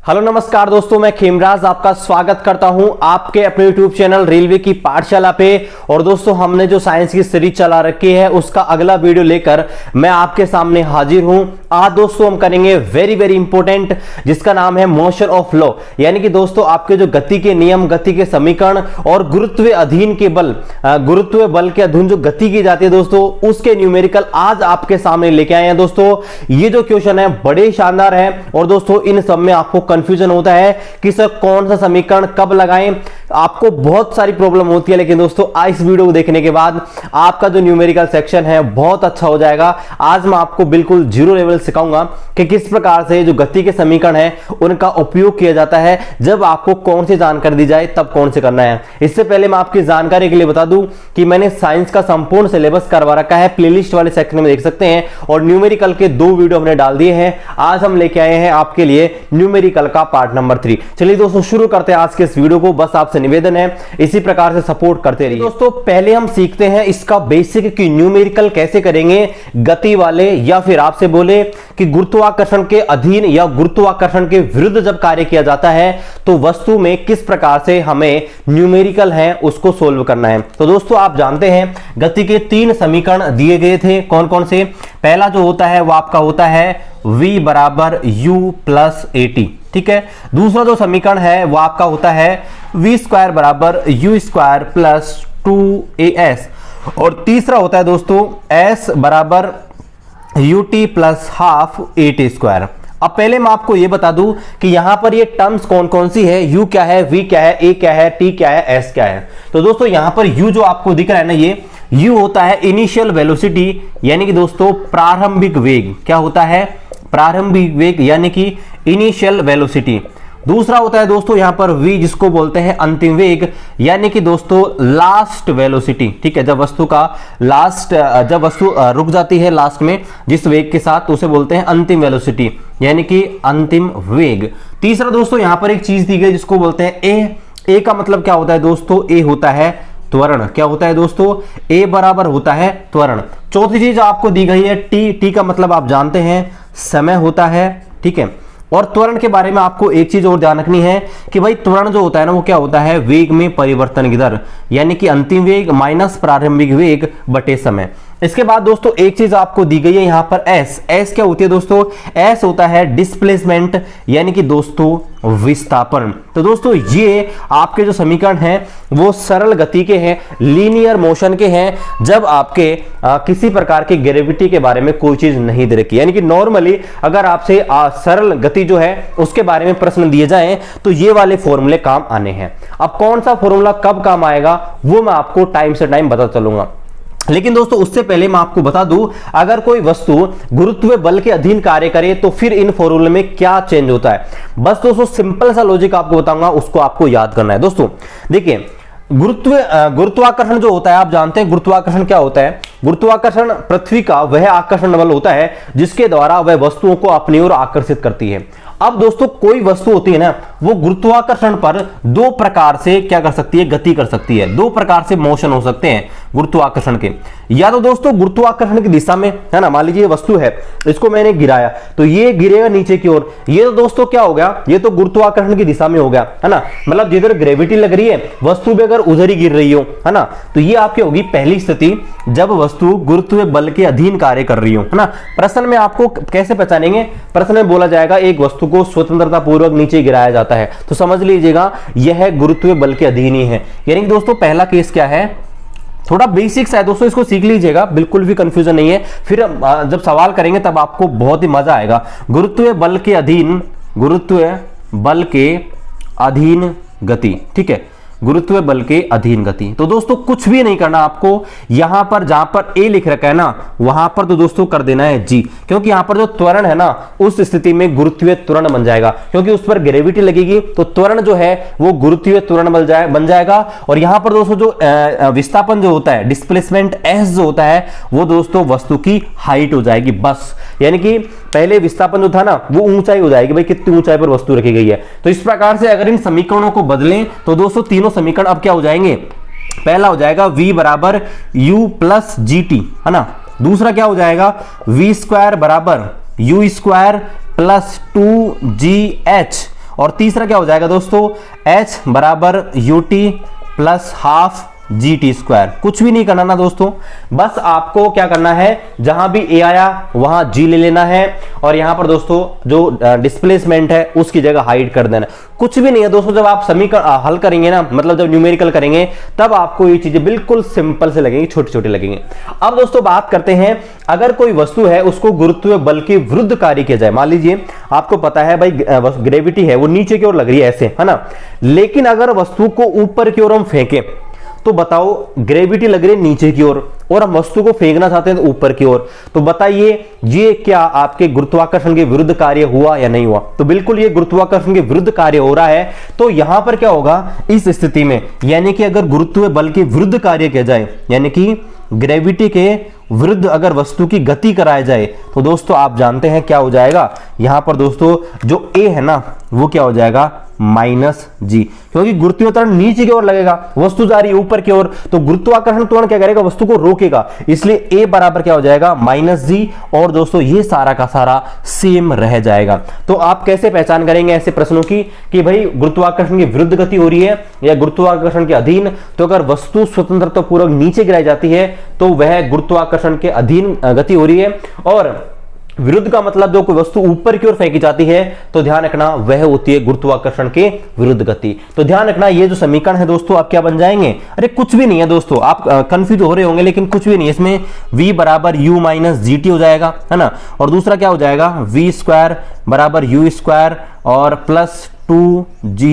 Hello नमस्कार दोस्तों, मैं खेमराज आपका स्वागत करता हूं आपके अपने यूट्यूब चैनल रेलवे की पाठशाला पे। और दोस्तों, हमने जो साइंस की सीरीज चला रखी है उसका अगला वीडियो लेकर मैं आपके सामने हाजिर हूं। आज दोस्तों हम करेंगे वेरी इंपॉर्टेंट, जिसका नाम है मोशन ऑफ लॉ, यानी कि दोस्तों आपके जो गति के नियम, गति के समीकरण और गुरुत्व अधीन के बल, गुरुत्व बल के अधीन जो गति की जाती है दोस्तों, उसके न्यूमेरिकल आज आपके सामने लेके आए हैं। दोस्तों ये जो क्वेश्चन है बड़े शानदार है और दोस्तों इन सब में आपको कंफ्यूजन होता है कि सर कौन सा समीकरण कब लगाएं, आपको बहुत सारी प्रॉब्लम होती है। लेकिन दोस्तों इस वीडियो को देखने के बाद आपका जो न्यूमेरिकल सेक्शन है बहुत अच्छा हो जाएगा। आज मैं आपको बिल्कुल जीरो लेवल सिखाऊंगा कि किस प्रकार से जो गति के समीकरण है उनका उपयोग किया जाता है, जब आपको कौन सी जानकारी दी जाए तब कौन से करना है। इससे पहले मैं आपकी जानकारी के लिए बता दूं कि मैंने साइंस का संपूर्ण सिलेबस करवा रखा है, प्लेलिस्ट वाले सेक्शन में देख सकते हैं, और न्यूमेरिकल के 2 वीडियो हमने डाल दिए हैं। आज हम लेके आए हैं आपके लिए न्यूमेरिकल का पार्ट नंबर 3। चलिए दोस्तों शुरू करते हैं आज के इस वीडियो को। बस आपसे निवेदन है इसी प्रकार से सपोर्ट करते रहिए। दोस्तों पहले हम सीखते हैं इसका बेसिक कि न्यूमेरिकल कैसे करेंगे गति वाले, या फिर आपसे बोले कि गुरुत्वाकर्षण के अधीन या गुरुत्वाकर्षण के विरुद्ध जब कार्य किया जाता है तो वस्तु में किस प्रकार से हमें न्यूमेरिकल है उसको सोल्व करना है। तो दोस्तों आप जानते हैं गति के 3 समीकरण दिए गए थे, कौन कौन से। पहला जो होता है वो आपका होता है v बराबर u प्लस at, ठीक है। दूसरा जो समीकरण है वो आपका होता है v स्क्वायर बराबर u स्क्वायर प्लस 2as, और तीसरा होता है दोस्तों s बराबर ut plus half at square. अब पहले मैं आपको ये बता दूं कि यहां पर ये टर्म्स कौन कौन सी है, u क्या है, v क्या है, a क्या है, t क्या है, s क्या है। तो दोस्तों यहां पर u जो आपको दिख रहा है ना, ये u होता है इनिशियल वेलोसिटी, यानी कि दोस्तों प्रारंभिक वेग। क्या होता है? प्रारंभिक वेग, यानी कि इनिशियल वेलोसिटी। दूसरा होता है दोस्तों यहां पर v, जिसको बोलते हैं अंतिम वेग, यानी कि दोस्तों लास्ट वेलोसिटी, ठीक है। जब वस्तु का लास्ट, जब वस्तु रुक जाती है लास्ट में जिस वेग के साथ, तो उसे बोलते हैं अंतिम वेलोसिटी, यानी कि अंतिम वेग। तीसरा दोस्तों यहां पर एक चीज दी गई जिसको बोलते हैं a का मतलब क्या होता है दोस्तों? a होता है त्वरण। क्या होता है दोस्तों? a बराबर होता है त्वरण। चौथी चीज आपको दी गई है t का मतलब आप जानते हैं समय होता है, ठीक है। और त्वरण के बारे में आपको एक चीज और ध्यान रखनी है कि भाई त्वरण जो होता है ना वो क्या होता है? वेग में परिवर्तन की दर, यानी कि अंतिम वेग माइनस प्रारंभिक वेग बटे समय। इसके बाद दोस्तों एक चीज आपको दी गई है यहां पर s क्या होती है दोस्तों? s होता है डिस्प्लेसमेंट, यानी कि दोस्तों विस्थापन। तो दोस्तों ये आपके जो समीकरण हैं वो सरल गति के हैं, लीनियर मोशन के हैं, जब आपके किसी प्रकार की ग्रेविटी के बारे में कोई चीज नहीं दे रखी। यानी कि नॉर्मली अगर आपसे सरल गति जो है उसके बारे में प्रश्न दिए जाएं तो ये वाले फॉर्मूले काम आने हैं। अब कौन सा फॉर्मूला कब काम आएगा वो मैं आपको टाइम से टाइम बता चलूंगा। लेकिन दोस्तों उससे पहले मैं आपको बता दूं, अगर कोई वस्तु गुरुत्व बल के अधीन कार्य करे तो फिर इन फॉर्मूले में क्या चेंज होता है। बस दोस्तों सिंपल सा लॉजिक आपको बताऊंगा, उसको आपको याद करना है। दोस्तों देखिए, गुरुत्वाकर्षण जो होता है, आप जानते हैं गुरुत्वाकर्षण क्या होता है? गुरुत्वाकर्षण पृथ्वी का वह आकर्षण बल होता है जिसके द्वारा वह वस्तुओं को अपनी ओर आकर्षित करती है। अब दोस्तों कोई वस्तु होती है ना, वो गुरुत्वाकर्षण पर 2 प्रकार से क्या कर सकती है? गति कर सकती है। 2 प्रकार से मोशन हो सकते हैं गुरुत्वाकर्षण के। या तो दोस्तों गुरुत्वाकर्षण की दिशा में, है ना, मान लीजिए वस्तु है, इसको मैंने गिराया तो ये गिरेगा नीचे की ओर, ये तो दोस्तों क्या हो गया? ये तो गुरुत्वाकर्षण की दिशा में हो गया, है ना। मतलब जिधर ग्रेविटी लग रही है वस्तु भी अगर उधर ही गिर रही हो, है ना, तो ये आपकी होगी पहली स्थिति जब वस्तु गुरुत्व बल के अधीन कार्य कर रही हो, है ना। प्रश्न में आपको कैसे पहचानेंगे? प्रश्न में बोला जाएगा एक वस्तु को स्वतंत्रता पूर्वक नीचे गिराया जाता है, तो समझ लीजिएगा यह गुरुत्व बल के अधीन ही है। यानी कि दोस्तों पहला केस क्या है? थोड़ा बेसिक्स है दोस्तों, इसको सीख लीजिएगा, बिल्कुल भी कंफ्यूजन नहीं है। फिर जब सवाल करेंगे तब आपको बहुत ही मजा आएगा। गुरुत्व बल के अधीन, गुरुत्व बल के अधीन गति, ठीक है, गुरुत्व बल के अधीन गति। तो दोस्तों कुछ भी नहीं करना आपको, यहां पर जहां पर a लिख रखा है ना वहां पर तो दोस्तों कर देना है g, क्योंकि यहां पर जो त्वरण है ना उस स्थिति में गुरुत्वीय त्वरण बन जाएगा, क्योंकि उस पर ग्रेविटी लगेगी तो त्वरण जो है वो गुरुत्वीय त्वरण बन जाएगा। और यहां पर दोस्तों जो विस्थापन जो होता है, डिस्प्लेसमेंट s जो होता है, वो दोस्तों वस्तु की हाइट हो जाएगी बस। यानी कि पहले विस्थापन जो था ना वो ऊंचाई हो जाएगी, भाई कितनी ऊंचाई पर वस्तु रखी गई है। तो इस प्रकार से अगर इन समीकरणों को बदलें तो दोस्तों तीनों समीकरण अब क्या हो जाएंगे? पहला हो जाएगा v बराबर u प्लस जी टी, है ना। दूसरा क्या हो जाएगा? v स्क्वायर बराबर u स्क्वायर प्लस 2gh, और तीसरा क्या हो जाएगा दोस्तों, h बराबर ut प्लस हाफ GT²। कुछ भी नहीं करना ना दोस्तों, बस आपको क्या करना है, जहां भी a आया वहां g ले लेना है और यहां पर दोस्तों जो डिस्प्लेसमेंट है उसकी जगह हाइड कर देना। कुछ भी नहीं है दोस्तों, जब आप समीकरण हल करेंगे ना, मतलब जब न्यूमेरिकल करेंगे तब आपको ये चीजें बिल्कुल सिंपल से लगेंगी, छोटी छोटी लगेंगी। अब दोस्तों बात करते हैं, अगर कोई वस्तु है उसको गुरुत्वीय बल के विरुद्ध कार्य किया जाए। मान लीजिए आपको पता है भाई ग्रेविटी है वो नीचे की ओर लग रही है ऐसे, है ना, लेकिन अगर वस्तु को ऊपर की ओर हम फेंकें तो बताओ ग्रेविटी लग रही है नीचे की ओर और हम वस्तु को फेंकना चाहते हैं तो ऊपर की ओर, तो बताइए ये क्या आपके गुरुत्वाकर्षण के विरुद्ध कार्य हुआ या नहीं हुआ? तो बिल्कुल ये गुरुत्वाकर्षण के विरुद्ध कार्य हो रहा है। तो यहां पर क्या होगा इस स्थिति में, यानी कि अगर गुरुत्वीय बल के विरुद्ध कार्य किया जाए, यानी कि ग्रेविटी के विरुद्ध अगर वस्तु की गति कराया जाए, तो दोस्तों आप जानते हैं क्या हो जाएगा, यहां पर दोस्तों जो a है ना वो क्या हो जाएगा -g, क्योंकि गुरुत्वीय त्वरण नीचे की ओर लगेगा, वस्तु जा रही है ऊपर की ओर, तो गुरुत्वाकर्षण त्वरण क्या करेगा, वस्तु को रोकेगा, इसलिए a बराबर क्या हो जाएगा -g। और दोस्तों ये सारा का सारा सेम रह जाएगा। तो आप कैसे पहचान करेंगे ऐसे प्रश्नों की कि भाई गुरुत्वाकर्षण की विरुद्ध गति हो रही है या गुरुत्वाकर्षण के अधीन? तो अगर वस्तु स्वतंत्रता पूर्वक नीचे गिराई जाती है तो वह गुरुत्वाकर्षण के अधीन गति हो रही है, और विरुद्ध का मतलब जो कोई वस्तु ऊपर की ओर फेंकी जाती है तो ध्यान रखना वह होती है गुरुत्वाकर्षण के विरुद्ध गति। तो ध्यान रखना ये जो समीकरण है दोस्तों आप क्या बन जाएंगे, अरे कुछ भी नहीं है दोस्तों, आप कंफ्यूज हो रहे होंगे लेकिन कुछ भी नहीं है, इसमें v बराबर u माइनस gt हो जाएगा, है ना, और दूसरा क्या हो जाएगा v² बराबर u² और प्लस 2g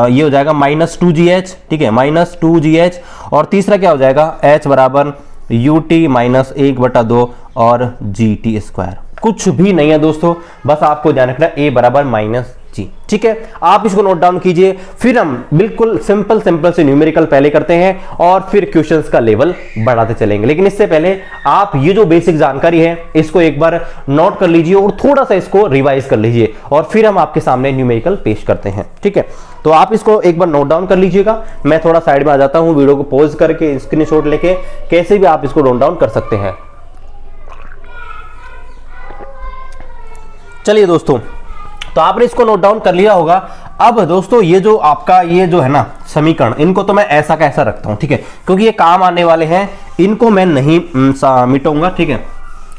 ये हो जाएगा -2gh, ठीक है, -2gh, और तीसरा क्या हो जाएगा h बराबर ut माइनस 1/2 और gt²। कुछ भी नहीं है दोस्तों, बस आपको ध्यान रखना a बराबर -g, ठीक है। आप इसको नोट डाउन कीजिए, फिर हम बिल्कुल सिंपल से न्यूमेरिकल पहले करते हैं और फिर क्वेश्चंस का लेवल बढ़ाते चलेंगे। लेकिन इससे पहले आप ये जो बेसिक जानकारी है इसको एक बार नोट कर लीजिए और थोड़ा सा इसको रिवाइज कर लीजिए और फिर हम आपके सामने न्यूमेरिकल पेश करते हैं, ठीक है। तो आप इसको एक बार नोट डाउन कर लीजिएगा, मैं थोड़ा साइड में आ जाता हूं, वीडियो को पॉज करके स्क्रीनशॉट लेके कैसे भी आप इसको नोट डाउन कर सकते हैं। चलिए दोस्तों, तो आपने इसको नोट डाउन कर लिया होगा। अब दोस्तों ये जो आपका ये जो है ना समीकरण, इनको तो मैं ऐसा का ऐसा रखता हूं, ठीक है, क्योंकि ये काम आने वाले हैं, इनको मैं नहीं मिटाऊंगा, ठीक है,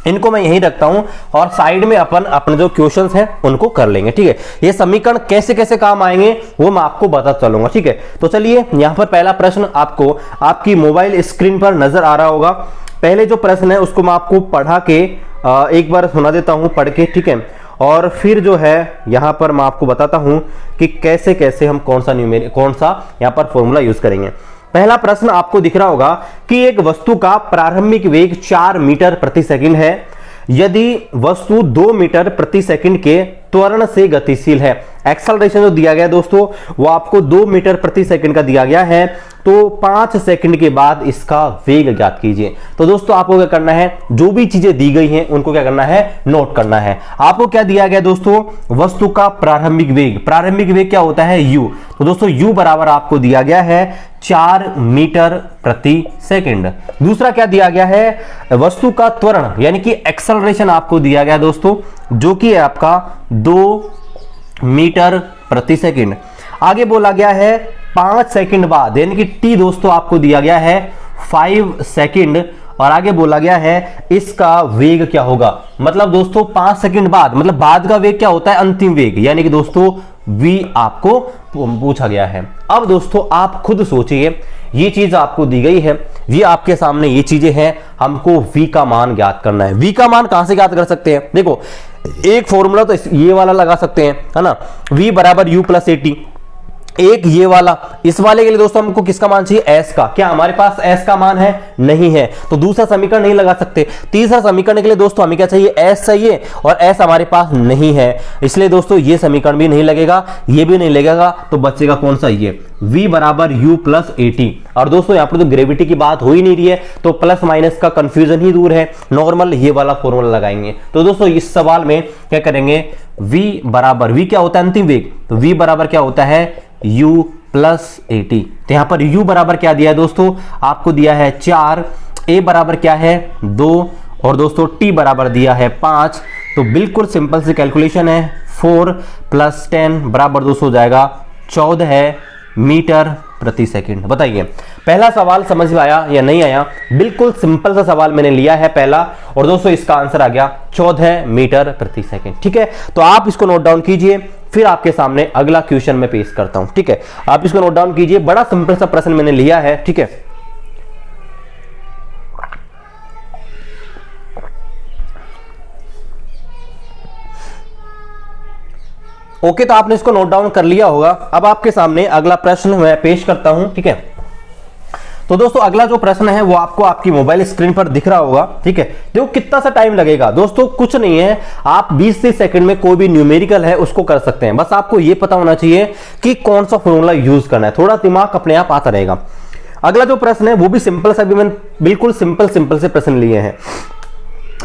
इनको मैं यहीं रखता हूं और साइड में अपन अपने जो क्वेश्चंस हैं उनको कर लेंगे, ठीक है। ये समीकरण कैसे कैसे काम आएंगे वो मैं आपको बता चलूंगा, ठीक है। तो चलिए यहां पर पहला प्रश्न आपको आपकी मोबाइल स्क्रीन पर नजर आ रहा होगा। पहले जो प्रश्न है उसको मैं आपको पढ़ा के एक बार सुना देता हूं पढ़ के, ठीक है, और फिर जो है यहां पर मैं आपको बताता हूं कि कैसे कैसे हम कौन सा यहां पर फॉर्मूला यूज करेंगे। पहला प्रश्न आपको दिख रहा होगा कि एक वस्तु का प्रारंभिक वेग 4 मीटर प्रति सेकंड है, यदि वस्तु 2 मीटर प्रति सेकंड के त्वरण से गतिशील है। एक्सेलरेशन जो दिया गया दोस्तों वो आपको 2 मीटर प्रति सेकंड का दिया गया है, तो 5 सेकंड के बाद इसका वेग ज्ञात कीजिए। तो दोस्तों आपको क्या करना है, जो भी चीजें दी गई हैं उनको क्या करना है, नोट करना है। आपको क्या दिया गया दोस्तों, वस्तु का प्रारंभिक वेग क्या होता है, u। तो दोस्तों u बराबर आपको दिया गया है 4 मीटर प्रति सेकंड। दूसरा क्या दिया गया है, वस्तु का त्वरण यानी कि एक्सेलरेशन आपको दिया गया दोस्तों, जो कि है आपका 2 मीटर प्रति सेकंड। आगे बोला गया है 5 सेकंड बाद, यानी कि t दोस्तों आपको दिया गया है 5 सेकंड, और आगे बोला गया है इसका वेग क्या होगा। मतलब दोस्तों 5 सेकंड बाद, मतलब बाद का वेग क्या होता है, अंतिम वेग, यानी कि दोस्तों v आपको पूछा गया है। अब दोस्तों आप खुद सोचिए, ये चीज आपको दी गई है, ये आपके सामने ये चीजें हैं, हमको v का मान ज्ञात करना है। v का मान कहां से ज्ञात कर सकते हैं, देखो एक फॉर्मूला तो ये वाला लगा सकते हैं, है ना, v बराबर u प्लस at। एक ये वाला, इस वाले के लिए दोस्तों हमको किसका मान चाहिए, s का। क्या हमारे पास s का मान है, नहीं है, तो दूसरा समीकरण नहीं लगा सकते। तीसरा समीकरण के लिए दोस्तों हमें क्या चाहिए, s चाहिए, और s हमारे पास नहीं है, इसलिए दोस्तों ये समीकरण भी नहीं लगेगा, ये भी नहीं लगेगा, तो बचेगा कौन सा, ये v बराबर u प्लस at। और दोस्तों यहाँ पर तो ग्रेविटी की बात हो ही नहीं रही है, तो प्लस माइनस का कंफ्यूजन ही दूर है, नॉर्मल ये वाला फॉर्मूला लगाएंगे। तो दोस्तों इस सवाल में क्या करेंगे, v बराबर, v क्या होता है अंतिम वेग, तो v बराबर क्या होता है u प्लस at। तो यहां पर u बराबर क्या दिया है दोस्तों, आपको दिया है 4, a बराबर क्या है 2, और दोस्तों t बराबर दिया है 5। तो बिल्कुल सिंपल सी कैलकुलेशन है, 4 + 10 बराबर दोस्तों हो जाएगा 14 मीटर प्रति सेकंड। बताइए पहला सवाल समझ में आया या नहीं आया? बिल्कुल सिंपल सा सवाल मैंने लिया है पहला, और दोस्तों इसका आंसर आ गया 14 मीटर प्रति सेकंड। ठीक है, तो आप इसको नोट डाउन कीजिए, फिर आपके सामने अगला क्वेश्चन मैं पेश करता हूं। ठीक है, आप इसको नोट डाउन कीजिए, बड़ा सिंपल सा प्रश्न मैंने लिया है। ठीक है, ओके, तो आपने इसको नोट डाउन कर लिया होगा। अब आपके सामने अगला प्रश्न मैं पेश करता हूं। ठीक है, तो दोस्तों अगला जो प्रश्न है वो आपको आपकी मोबाइल स्क्रीन पर दिख रहा होगा। ठीक है, देखो कितना सा टाइम लगेगा दोस्तों, कुछ नहीं है, आप 20 से सेकंड में कोई भी न्यूमेरिकल है उसको कर सकते हैं। बस आपको ये पता होना चाहिए कि कौन सा फॉर्मूला यूज करना है, थोड़ा दिमाग अपने आप आता रहेगा। अगला जो प्रश्न है वो भी सिंपल सा, भी मैंने बिल्कुल सिंपल से प्रश्न लिए हैं।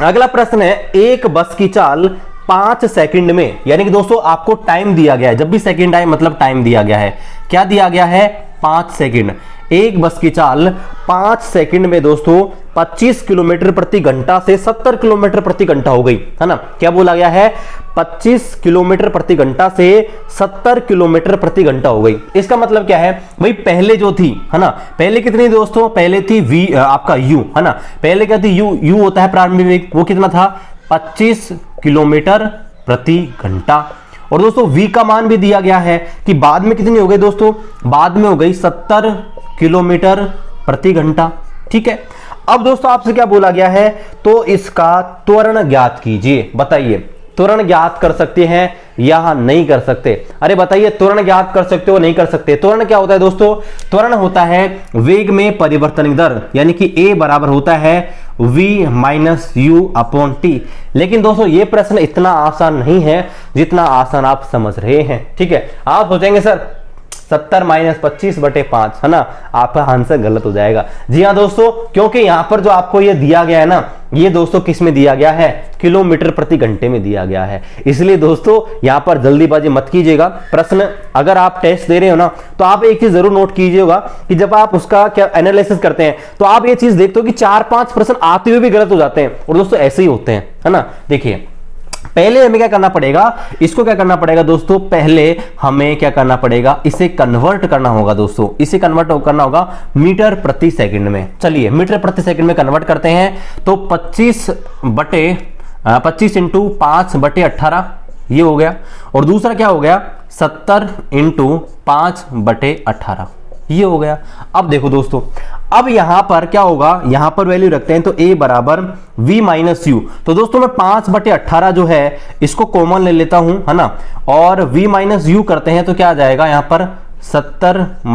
अगला प्रश्न है, एक बस की चाल 5 सेकंड में, यानी कि दोस्तों आपको टाइम दिया गया है, जब भी सेकंड आए मतलब टाइम दिया गया है। क्या दिया गया है? 5 सेकंड। एक बस की चाल 5 सेकंड में दोस्तों 25 किलोमीटर प्रति घंटा से 70 किलोमीटर प्रति घंटा हो गई, है ना? क्या बोला गया है? 25 किलोमीटर प्रति घंटा से 70 किलोमीटर प्रति घंटा हो गई। इसका मतलब क्या है भाई? पहले जो थी, है ना, पहले कितनी दोस्तों? पहले थी v आपका u, है ना, पहले क्या थी? u होता है प्रारंभिक वेग, वो कितना था? 25 किलोमीटर प्रति घंटा। और दोस्तों v का मान भी दिया गया है कि बाद में कितनी हो गई दोस्तों? बाद में हो गई 70 किलोमीटर प्रति घंटा। ठीक है, अब दोस्तों आपसे क्या बोला गया है? तो इसका त्वरण ज्ञात कीजिए। बताइए त्वरण ज्ञात कर सकते हैं या नहीं कर सकते? अरे बताइए, त्वरण ज्ञात कर सकते हो नहीं कर सकते? त्वरण क्या होता है दोस्तों? त्वरण होता है वेग में परिवर्तन दर, यानी कि a बराबर होता है v - u/t। लेकिन दोस्तों ये प्रश्न इतना आसान नहीं है जितना आसान आप समझ रहे हैं। ठीक है, आप सोचेंगे सर 70 - 25/5, है ना, आपका आंसर गलत हो जाएगा। जी हाँ दोस्तों, क्योंकि यहां पर जो आपको ये दिया गया है ना, ये दोस्तों किस में दिया गया है? किलोमीटर प्रति घंटे में दिया गया है। इसलिए दोस्तों यहां पर जल्दीबाजी मत कीजिएगा। प्रश्न अगर आप टेस्ट दे रहे हो ना, तो आप एक चीज जरूर नोट कीजिएगा कि जब आप उसका क्या एनालिसिस करते हैं तो आप ये चीज देखते हो कि 4-5 प्रश्न आते हुए भी गलत हो जाते हैं, और दोस्तों ऐसे ही होते हैं, है ना। देखिए पहले हमें क्या करना पड़ेगा? इसको क्या करना पड़ेगा दोस्तों? पहले हमें क्या करना पड़ेगा? इसे कन्वर्ट करना होगा दोस्तों, इसे कन्वर्ट करना होगा मीटर प्रति सेकंड में। चलिए मीटर प्रति सेकंड में कन्वर्ट करते हैं, तो 25 × 5/18 ये हो गया, और दूसरा क्या हो गया? 70 × 5/18 ये हो गया। अब देखो दोस्तों, अब यहां पर क्या होगा? यहां पर वैल्यू रखते हैं, तो a बराबर v - u। तो दोस्तों मैं 5/18 जो है इसको कॉमन ले लेता हूं, है ना, और v - u करते हैं तो क्या आ जाएगा यहां पर? 70 -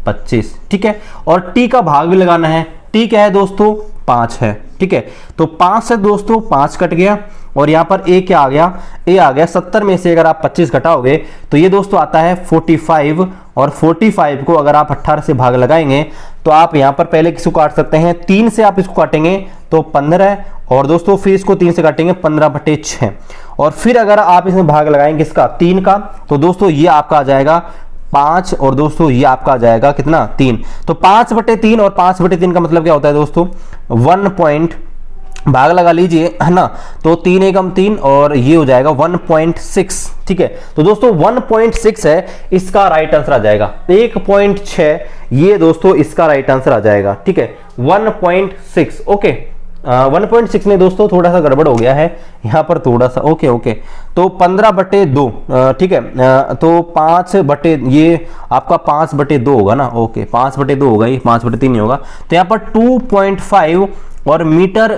25। ठीक है, और t का भाग भी लगाना है। t क्या है दोस्तों? 5 है। ठीक है, तो 5 से दोस्तों 5 कट गया, और यहां पर a क्या आ गया? a आ गया 70 में से अगर आप 25 घटाओगे तो ये दोस्तों आता है 45, और 45 को अगर आप 18 से भाग लगाएंगे तो आप यहां पर पहले किसको काट सकते हैं? 3 से आप इसको काटेंगे तो 15, और दोस्तों फिर इसको 3 से काटेंगे 15/6, और फिर अगर आप इसमें भाग लगाएंगे किसका? 3 का, तो दोस्तों ये आपका आ जाएगा 5, और दोस्तों ये आपका आ जाएगा कितना? 3। तो 5/3 और 5/3 का मतलब क्या होता है दोस्तों? 1 भाग लगा लीजिए, है ना, तो 3 एकम 3, और ये हो जाएगा 1.6। ठीक है, तो दोस्तों 1.6 है इसका राइट आंसर आ जाएगा। 1.6 ये दोस्तों इसका राइट आंसर आ जाएगा। ठीक है, 1.6। ओके, 1.6 नहीं दोस्तों, थोड़ा सा गड़बड़ हो गया है यहाँ पर थोड़ा सा। ओके, तो 15/2। ठीक है, तो 5 ये आपका 5/2 होगा ना। ओके, 5/2 होगा, ये 5/3 नहीं होगा। तो यहाँ पर 2.5 और मीटर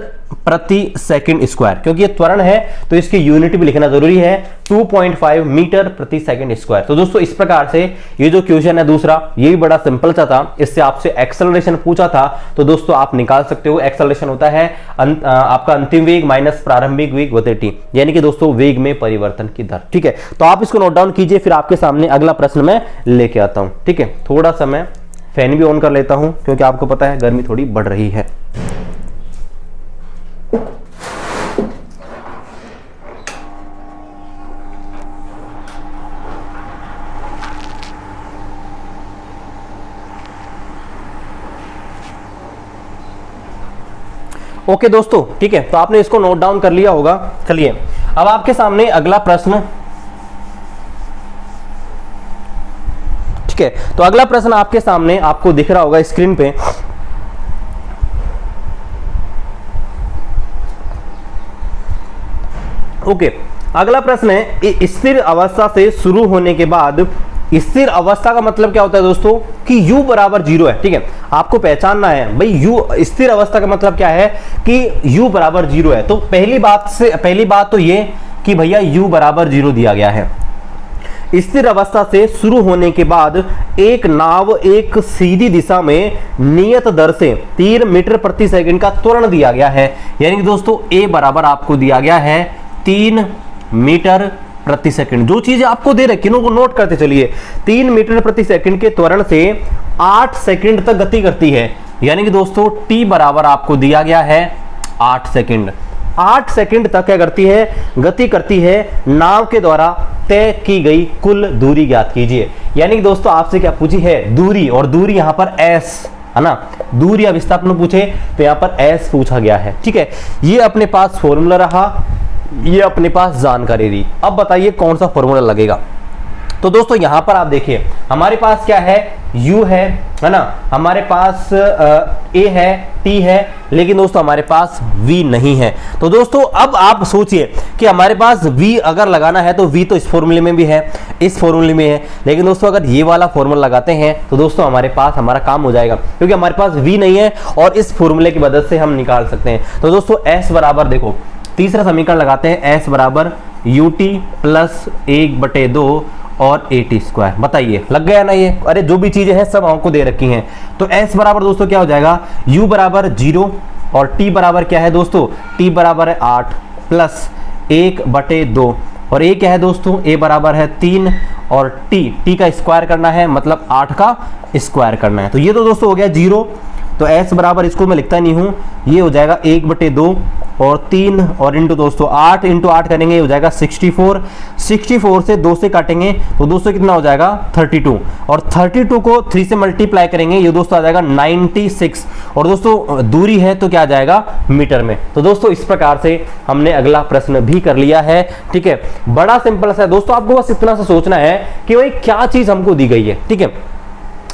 प्रति सेकंड स्क्वायर, क्योंकि ये त्वरण है तो इसकी यूनिट भी लिखना जरूरी है, 2.5 मीटर प्रति सेकंड स्क्वायर। तो दोस्तों इस प्रकार से ये जो क्वेश्चन है दूसरा, ये भी बड़ा सिंपल सा था। इससे आपसे एक्सेलरेशन पूछा था, तो दोस्तों आप निकाल सकते हो। एक्सेलरेशन होता है आपका अंतिम वेग माइनस प्रारंभिक वेग बटे t, यानी कि दोस्तों वेग में परिवर्तन की दर। ठीक है, तो आप इसको नोट डाउन कीजिए, फिर आपके सामने अगला प्रश्न मैं लेके आता हूं। ठीक है, थोड़ा सा मैं फैन भी ऑन कर लेता हूं, क्योंकि आपको पता है गर्मी थोड़ी बढ़ रही है। ओके दोस्तों, ठीक है, तो आपने इसको नोट डाउन कर लिया होगा। चलिए अब आपके सामने अगला प्रश्न, ठीक है, तो अगला प्रश्न आपके सामने आपको दिख रहा होगा स्क्रीन पे। ओके, अगला प्रश्न है स्थिर अवस्था से शुरू होने के बाद, स्थिर अवस्था का मतलब क्या होता है दोस्तों कि u बराबर 0 है। ठीक है, आपको पहचानना है भाई u, स्थिर अवस्था का मतलब क्या है कि u बराबर 0 है। तो पहली बात तो ये कि भैया u बराबर 0 दिया गया है। स्थिर अवस्था से शुरू होने के बाद एक नाव एक सीधी दिशा में नियत दर से 3 मीटर प्रति सेकंड का त्वरण दिया गया है। यानी कि दोस्तों a बराबर आपको दिया गया है 3 मीटर प्रति सेकंड। जो चीज आपको दे रखी है उनको नोट करते चलिए। 3 मीटर प्रति सेकंड के त्वरण से 8 सेकंड तक गति करती है। यानी कि दोस्तों t बराबर आपको दिया गया है 8 सेकंड। 8 सेकंड तक क्या करती है, गति करती है। नाव के द्वारा तय की गई कुल दूरी ज्ञात कीजिए। यानी कि दोस्तों आपसे क्या पूछी है, दूरी, और दूरी यहां पर s है ना, दूरी अब विस्थापन पूछे तो यहां पर s पूछा गया है। ठीक है, ये अपने पास फॉर्मूला रहा, ये अपने पास जानकारी रही। अब बताइए कौन सा फॉर्मूला लगेगा। तो दोस्तों यहां पर आप देखिए हमारे पास क्या है, u है ना, हमारे पास a है, t है, लेकिन दोस्तों हमारे पास v नहीं है। तो दोस्तों अब आप सोचिए कि हमारे पास v अगर लगाना है तो v तो इस फॉर्मूले में भी है, इस फॉर्मूले में है, लेकिन दोस्तों अगर ये वाला फॉर्मूला लगाते हैं तो दोस्तों हमारे पास हमारा काम हो जाएगा, क्योंकि हमारे पास v नहीं है और इस फॉर्मूले की मदद से हम निकाल सकते हैं। तो दोस्तों s बराबर, देखो तीसरा समीकरण लगाते हैं, s बराबर ut प्लस 1/2 और at स्क्वायर। बताइए लग गया ना ये, अरे जो भी चीजें हैं सब हमको दे रखी हैं। तो s बराबर दोस्तों क्या हो जाएगा, u बराबर 0 और t बराबर क्या है दोस्तों, t बराबर है 8 प्लस 1/2 और a क्या है दोस्तों, a बराबर है 3 और t का स्क्वायर करना है, मतलब 8 का स्क्वायर करना है। तो ये तो दोस्तों हो गया 0। तो s बराबर, इसको मैं लिखता नहीं हूं, ये हो जाएगा 1/2 और 3 और इंटू दोस्तों 8 इंटू 8 करेंगे, ये हो जाएगा 64। 64 से 2 से काटेंगे तो दोस्तों कितना हो जाएगा 32, और 32 को 3 से मल्टीप्लाई करेंगे, ये दोस्तों आ जाएगा 96। और दोस्तों दूरी है तो क्या आ जाएगा, मीटर में। तो दोस्तों इस प्रकार से हमने अगला प्रश्न भी कर लिया है। ठीक है, बड़ा सिंपल सा है दोस्तों, आपको बस इतना सा सोचना है कि भाई क्या चीज हमको दी गई है। ठीक है,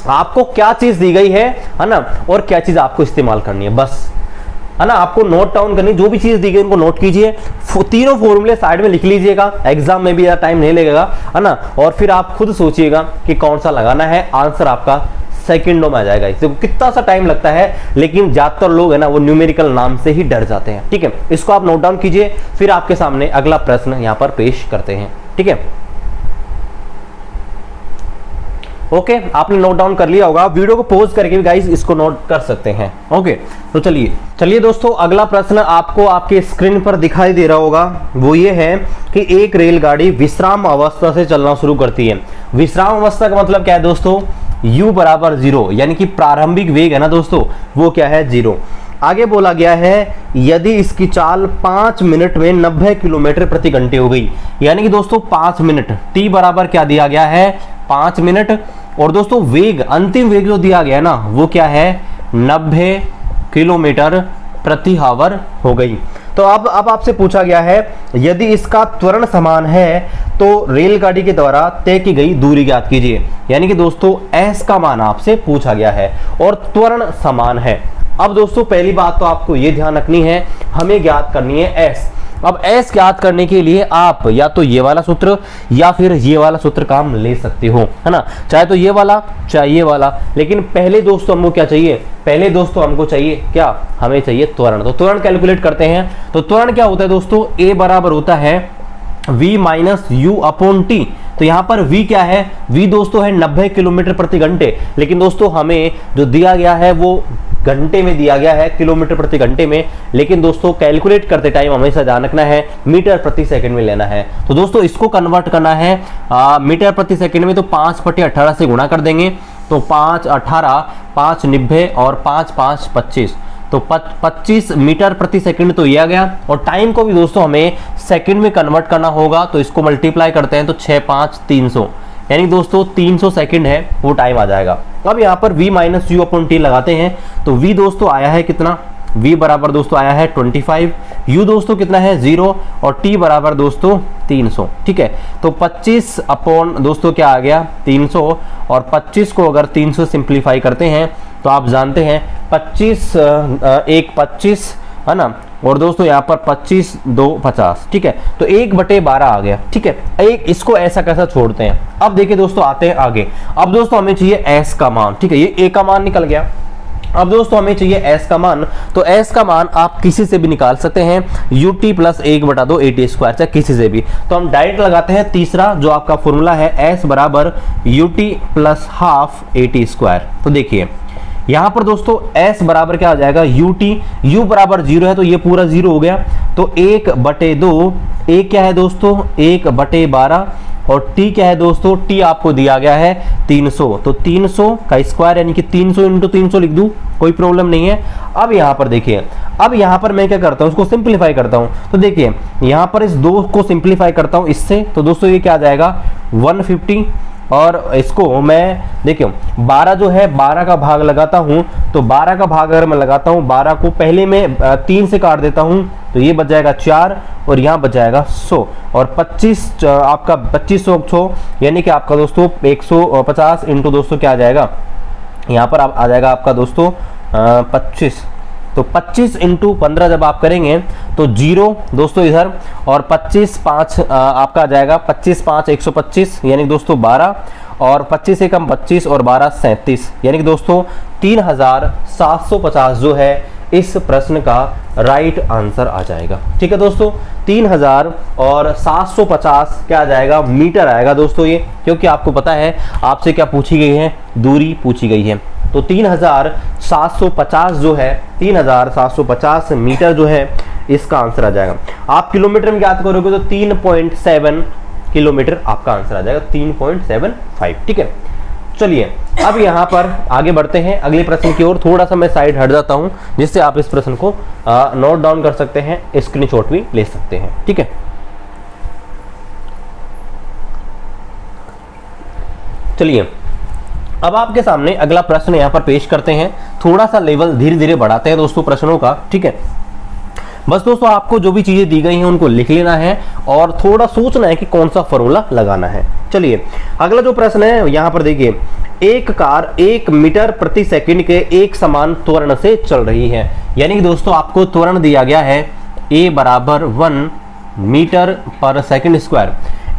आपको क्या चीज दी गई है ना, और क्या चीज आपको इस्तेमाल करनी है, बस है ना, आपको नोट डाउन करनी, जो भी चीज दी गई उनको नोट कीजिए। तीनों फॉर्मूले साइड में लिख लीजिएगा, एग्जाम में भी टाइम नहीं लगेगा, है ना, और फिर आप खुद सोचिएगा कि कौन सा लगाना है। आंसर आपका सेकंडों में आ जाएगा। इससे कितना सा टाइम लगता है, लेकिन ज्यादातर लोग है ना वो न्यूमेरिकल नाम से ही डर जाते हैं। ठीक है, इसको आप नोट डाउन कीजिए, फिर आपके सामने अगला प्रश्न यहाँ पर पेश करते हैं। ठीक है, ओके, आपने नोट डाउन कर लिया होगा, वीडियो को पॉज करके भी गाइस इसको नोट कर सकते हैं। ओके, तो चलिए दोस्तों अगला प्रश्न आपको आपके स्क्रीन पर दिखाई दे रहा होगा, वो ये है कि एक रेलगाड़ी विश्राम अवस्था से चलना शुरू करती है। विश्राम अवस्था का मतलब क्या है दोस्तों, u बराबर 0, यानी कि प्रारंभिक वेग है ना दोस्तों वो क्या है 0। आगे बोला गया है यदि इसकी चाल 5 मिनट में 90 किलोमीटर प्रति घंटे हो गई, यानी कि दोस्तों 5 मिनट, t बराबर क्या दिया गया है 5 मिनट, और दोस्तों वेग, अंतिम वेग जो दिया गया है ना वो क्या है 90 किलोमीटर प्रति आवर हो गई। तो अब आपसे पूछा गया है यदि इसका त्वरण समान है तो रेलगाड़ी के द्वारा तय की गई दूरी ज्ञात कीजिए। यानी कि दोस्तों s का मान आपसे पूछा गया है और त्वरण समान है। अब दोस्तों पहली बात तो आपको ये ध्यान रखनी है, हमें ज्ञात करनी है s। अब s ज्ञात करने के लिए आप या तो ये वाला सूत्र या फिर ये वाला सूत्र काम ले सकते हो, है ना, चाहे तो ये वाला चाहे ये वाला। लेकिन पहले दोस्तों हमको क्या चाहिए, पहले दोस्तों हमको चाहिए क्या, हमें चाहिए त्वरण। तो त्वरण कैलकुलेट करते हैं। तो त्वरण क्या होता है दोस्तों, a बराबर होता है v minus u upon T. तो यहाँ पर v क्या है, v दोस्तों है 90 किलोमीटर प्रति घंटे, लेकिन दोस्तों हमें जो दिया गया है वो घंटे में दिया गया है, किलोमीटर प्रति घंटे में। लेकिन दोस्तों कैलकुलेट करते टाइम हमेशा ध्यान रखना है मीटर प्रति सेकंड में लेना है। तो दोस्तों इसको कन्वर्ट करना है मीटर प्रति सेकंड में, तो 5/18 से गुणा कर देंगे। तो 5/18 5 90 और 5×5 25, तो 25 मीटर प्रति सेकंड तो ये आ गया। और टाइम को भी दोस्तों हमें सेकंड में कन्वर्ट करना होगा, तो इसको मल्टीप्लाई करते हैं तो 6×5 300, यानी दोस्तों 300 सेकंड है वो टाइम आ जाएगा। अब यहाँ पर v minus you upon T लगाते हैं तो v दोस्तों आया है कितना v बराबर दोस्तों आया है 25, u दोस्तों कितना है 0 और t बराबर दोस्तों 300। ठीक है, तो 25 अपॉन दोस्तों क्या आ गया 300, और 25 को अगर 300 सिंप्लीफाई करते हैं तो आप जानते हैं 25 एक 25 है ना, और दोस्तों यहाँ पर 25 2 50। ठीक है, तो 1/12 आ गया। ठीक है, एक इसको ऐसा कैसा छोड़ते हैं। अब देखिए दोस्तों आते हैं आगे। अब दोस्तों हमें चाहिए s का मान। ठीक है, ये a का मान निकल गया। अब दोस्तों हमें चाहिए s का मान, तो s का मान आप किसी से भी निकाल सकते हैं, ut प्लस 1/2 at स्क्वायर, चाहे किसी से भी। तो हम डायरेक्ट लगाते हैं तीसरा जो आपका फॉर्मूला है, s बराबर ut plus half at square. तो देखिए यहाँ पर दोस्तों s बराबर क्या आ जाएगा ut, u बराबर 0 है तो ये पूरा 0 हो गया, तो 1/2, a क्या है दोस्तों 1/12, और t क्या है दोस्तों, t आपको दिया गया है 300, तो 300 का स्क्वायर यानी कि 300 इंटू 300 लिख दूं, कोई प्रॉब्लम नहीं है। अब यहाँ पर देखिए, अब यहाँ पर मैं क्या करता हूँ, इसको सिंप्लीफाई करता हूँ। तो देखिए यहाँ पर इस 2 को सिंप्लीफाई करता हूँ इससे, तो दोस्तों ये क्या आ जाएगा 150, और इसको मैं देखिए 12 जो है 12 का भाग लगाता हूं, तो 12 का भाग अगर मैं लगाता हूं, 12 को पहले मैं 3 से काट देता हूं, तो ये बच जाएगा 4 और यहाँ बच जाएगा 100, और 25 आपका 2500 यानी कि आपका दोस्तों 150 इंटू दोस्तों क्या आ जाएगा, यहाँ पर आ जाएगा आपका दोस्तों 25, तो 25 इंटू 15 जब आप करेंगे तो 0 दोस्तों इधर, और 25 5 आपका आ जाएगा 25 5 125 यानी दोस्तों 12, और 25 से कम 25 और 12 37 यानी कि दोस्तों 3750 जो है इस प्रश्न का राइट आंसर आ जाएगा। ठीक है दोस्तों, 3750 क्या आ जाएगा मीटर आएगा दोस्तों ये, क्योंकि आपको पता है आपसे क्या पूछी गई है, दूरी पूछी गई है। तो 3750 जो है 3750 मीटर जो है इसका आंसर आ जाएगा। आप किलोमीटर में याद करोगे तो 3.7 किलोमीटर आपका आंसर आ जाएगा, 3.75। ठीक है, चलिए अब यहाँ पर आगे बढ़ते हैं अगले प्रश्न की ओर। थोड़ा सा मैं साइड हट जाता हूँ जिससे आप इस प्रश्न को नोट डाउन कर सकते हैं, स्क्रीनशॉट भी ले सकते हैं। ठीक है, चलिए अब आपके सामने अगला प्रश्न यहाँ पर पेश करते हैं। थोड़ा सा लेवल धीरे धीरे बढ़ाते हैं दोस्तों प्रश्नों का। ठीक है, बस दोस्तों आपको जो भी चीजें दी गई हैं उनको लिख लेना है और थोड़ा सोचना है कि कौन सा फॉर्मूला लगाना है। चलिए अगला जो प्रश्न है यहाँ पर देखिए, एक कार 1 मीटर प्रति सेकंड के एक समान त्वरण से चल रही है, यानी कि दोस्तों आपको त्वरण दिया गया है a बराबर 1 मीटर पर सेकंड स्क्वायर।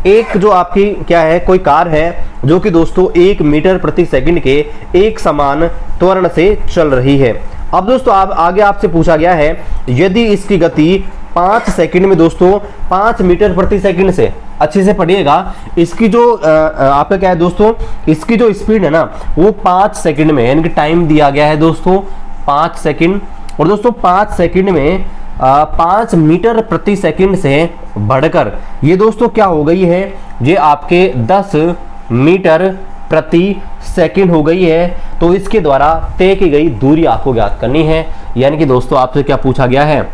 एक जो आपकी क्या है, कोई कार है जो कि दोस्तों 1 मीटर प्रति सेकंड के एक समान त्वरण से चल रही है। अब दोस्तों आप आगे आपसे पूछा गया है यदि इसकी गति 5 सेकंड में दोस्तों 5 मीटर प्रति सेकंड से, अच्छे से पढ़िएगा, इसकी जो आपका क्या है दोस्तों, इसकी जो स्पीड है ना वो 5 सेकंड में, यानी कि टाइम दिया गया है दोस्तों 5 सेकंड, और दोस्तों 5 सेकंड में 5 मीटर प्रति सेकंड से बढ़कर ये दोस्तों क्या हो गई है, ये आपके 10 मीटर प्रति सेकंड हो गई है। तो इसके द्वारा तय की गई दूरी आपको ज्ञात करनी है, यानी कि दोस्तों आपसे क्या पूछा गया है,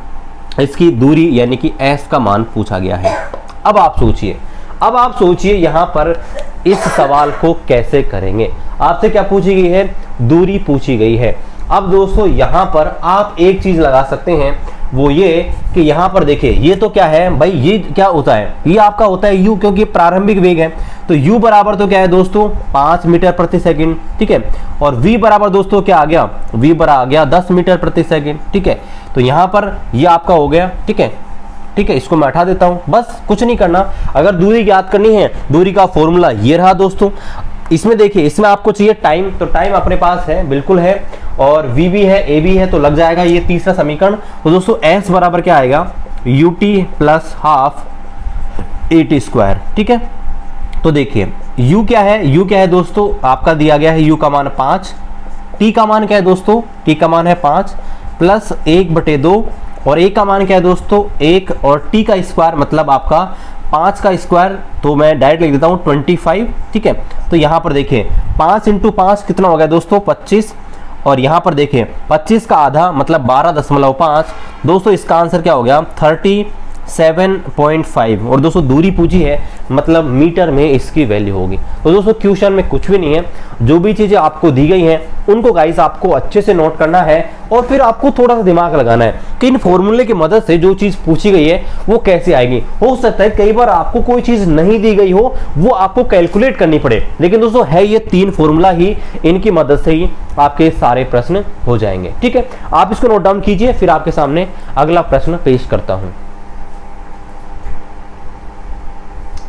इसकी दूरी यानी कि s का मान पूछा गया है। अब आप सोचिए यहाँ पर इस सवाल को कैसे करेंगे। आपसे क्या पूछी गई है, दूरी पूछी गई है। अब दोस्तों यहाँ पर आप एक चीज लगा सकते हैं, वो ये कि यहाँ पर देखिए ये तो क्या है भाई, ये क्या होता है, ये आपका होता है u, क्योंकि प्रारंभिक वेग है। तो u बराबर तो क्या है दोस्तों 5 मीटर प्रति सेकंड। ठीक है, और v बराबर दोस्तों क्या आ गया, v बराबर आ गया 10 मीटर प्रति सेकंड। ठीक है, तो यहाँ पर ये आपका हो गया। ठीक है, इसको मैं हटा देता हूँ, बस कुछ नहीं करना। अगर दूरी याद करनी है, दूरी का फॉर्मूला ये रहा दोस्तों। इसमें देखिए, इसमें आपको चाहिए टाइम, तो टाइम अपने पास है, बिल्कुल है, और v भी है, a भी है, तो लग जाएगा ये तीसरा समीकरण। तो दोस्तों s बराबर क्या आएगा, ut plus half at square. ठीक है, तो देखिए u क्या है दोस्तों, आपका दिया गया है u का मान 5, t का मान क्या है दोस्तों, t का मान है 5 प्लस 1/2, और a का मान क्या है दोस्तों 1, और t का स्क्वायर मतलब आपका 5 का स्क्वायर, तो मैं डायरेक्ट लिख देता हूँ 25। ठीक है, तो यहाँ पर देखिए 5 इंटू 5 कितना हो गया दोस्तों 25, और यहाँ पर देखिए 25 का आधा मतलब 12.5 दोस्तों, इसका आंसर क्या हो गया 7.5 और दोस्तों दूरी पूछी है, मतलब मीटर में इसकी वैल्यू होगी। तो दोस्तों क्वेश्चन में कुछ भी नहीं है, जो भी चीजें आपको दी गई हैं उनको गाइस आपको अच्छे से नोट करना है और फिर आपको थोड़ा सा दिमाग लगाना है कि इन फॉर्मूले की मदद से जो चीज पूछी गई है वो कैसे आएगी। हो सकता है कई बार आपको कोई चीज नहीं दी गई हो, वो आपको कैलकुलेट करनी पड़े, लेकिन दोस्तों है ये 3 फॉर्मूला ही, इनकी मदद से ही आपके सारे प्रश्न हो जाएंगे। ठीक है, आप इसको नोट डाउन कीजिए, फिर आपके सामने अगला प्रश्न पेश करता हूं।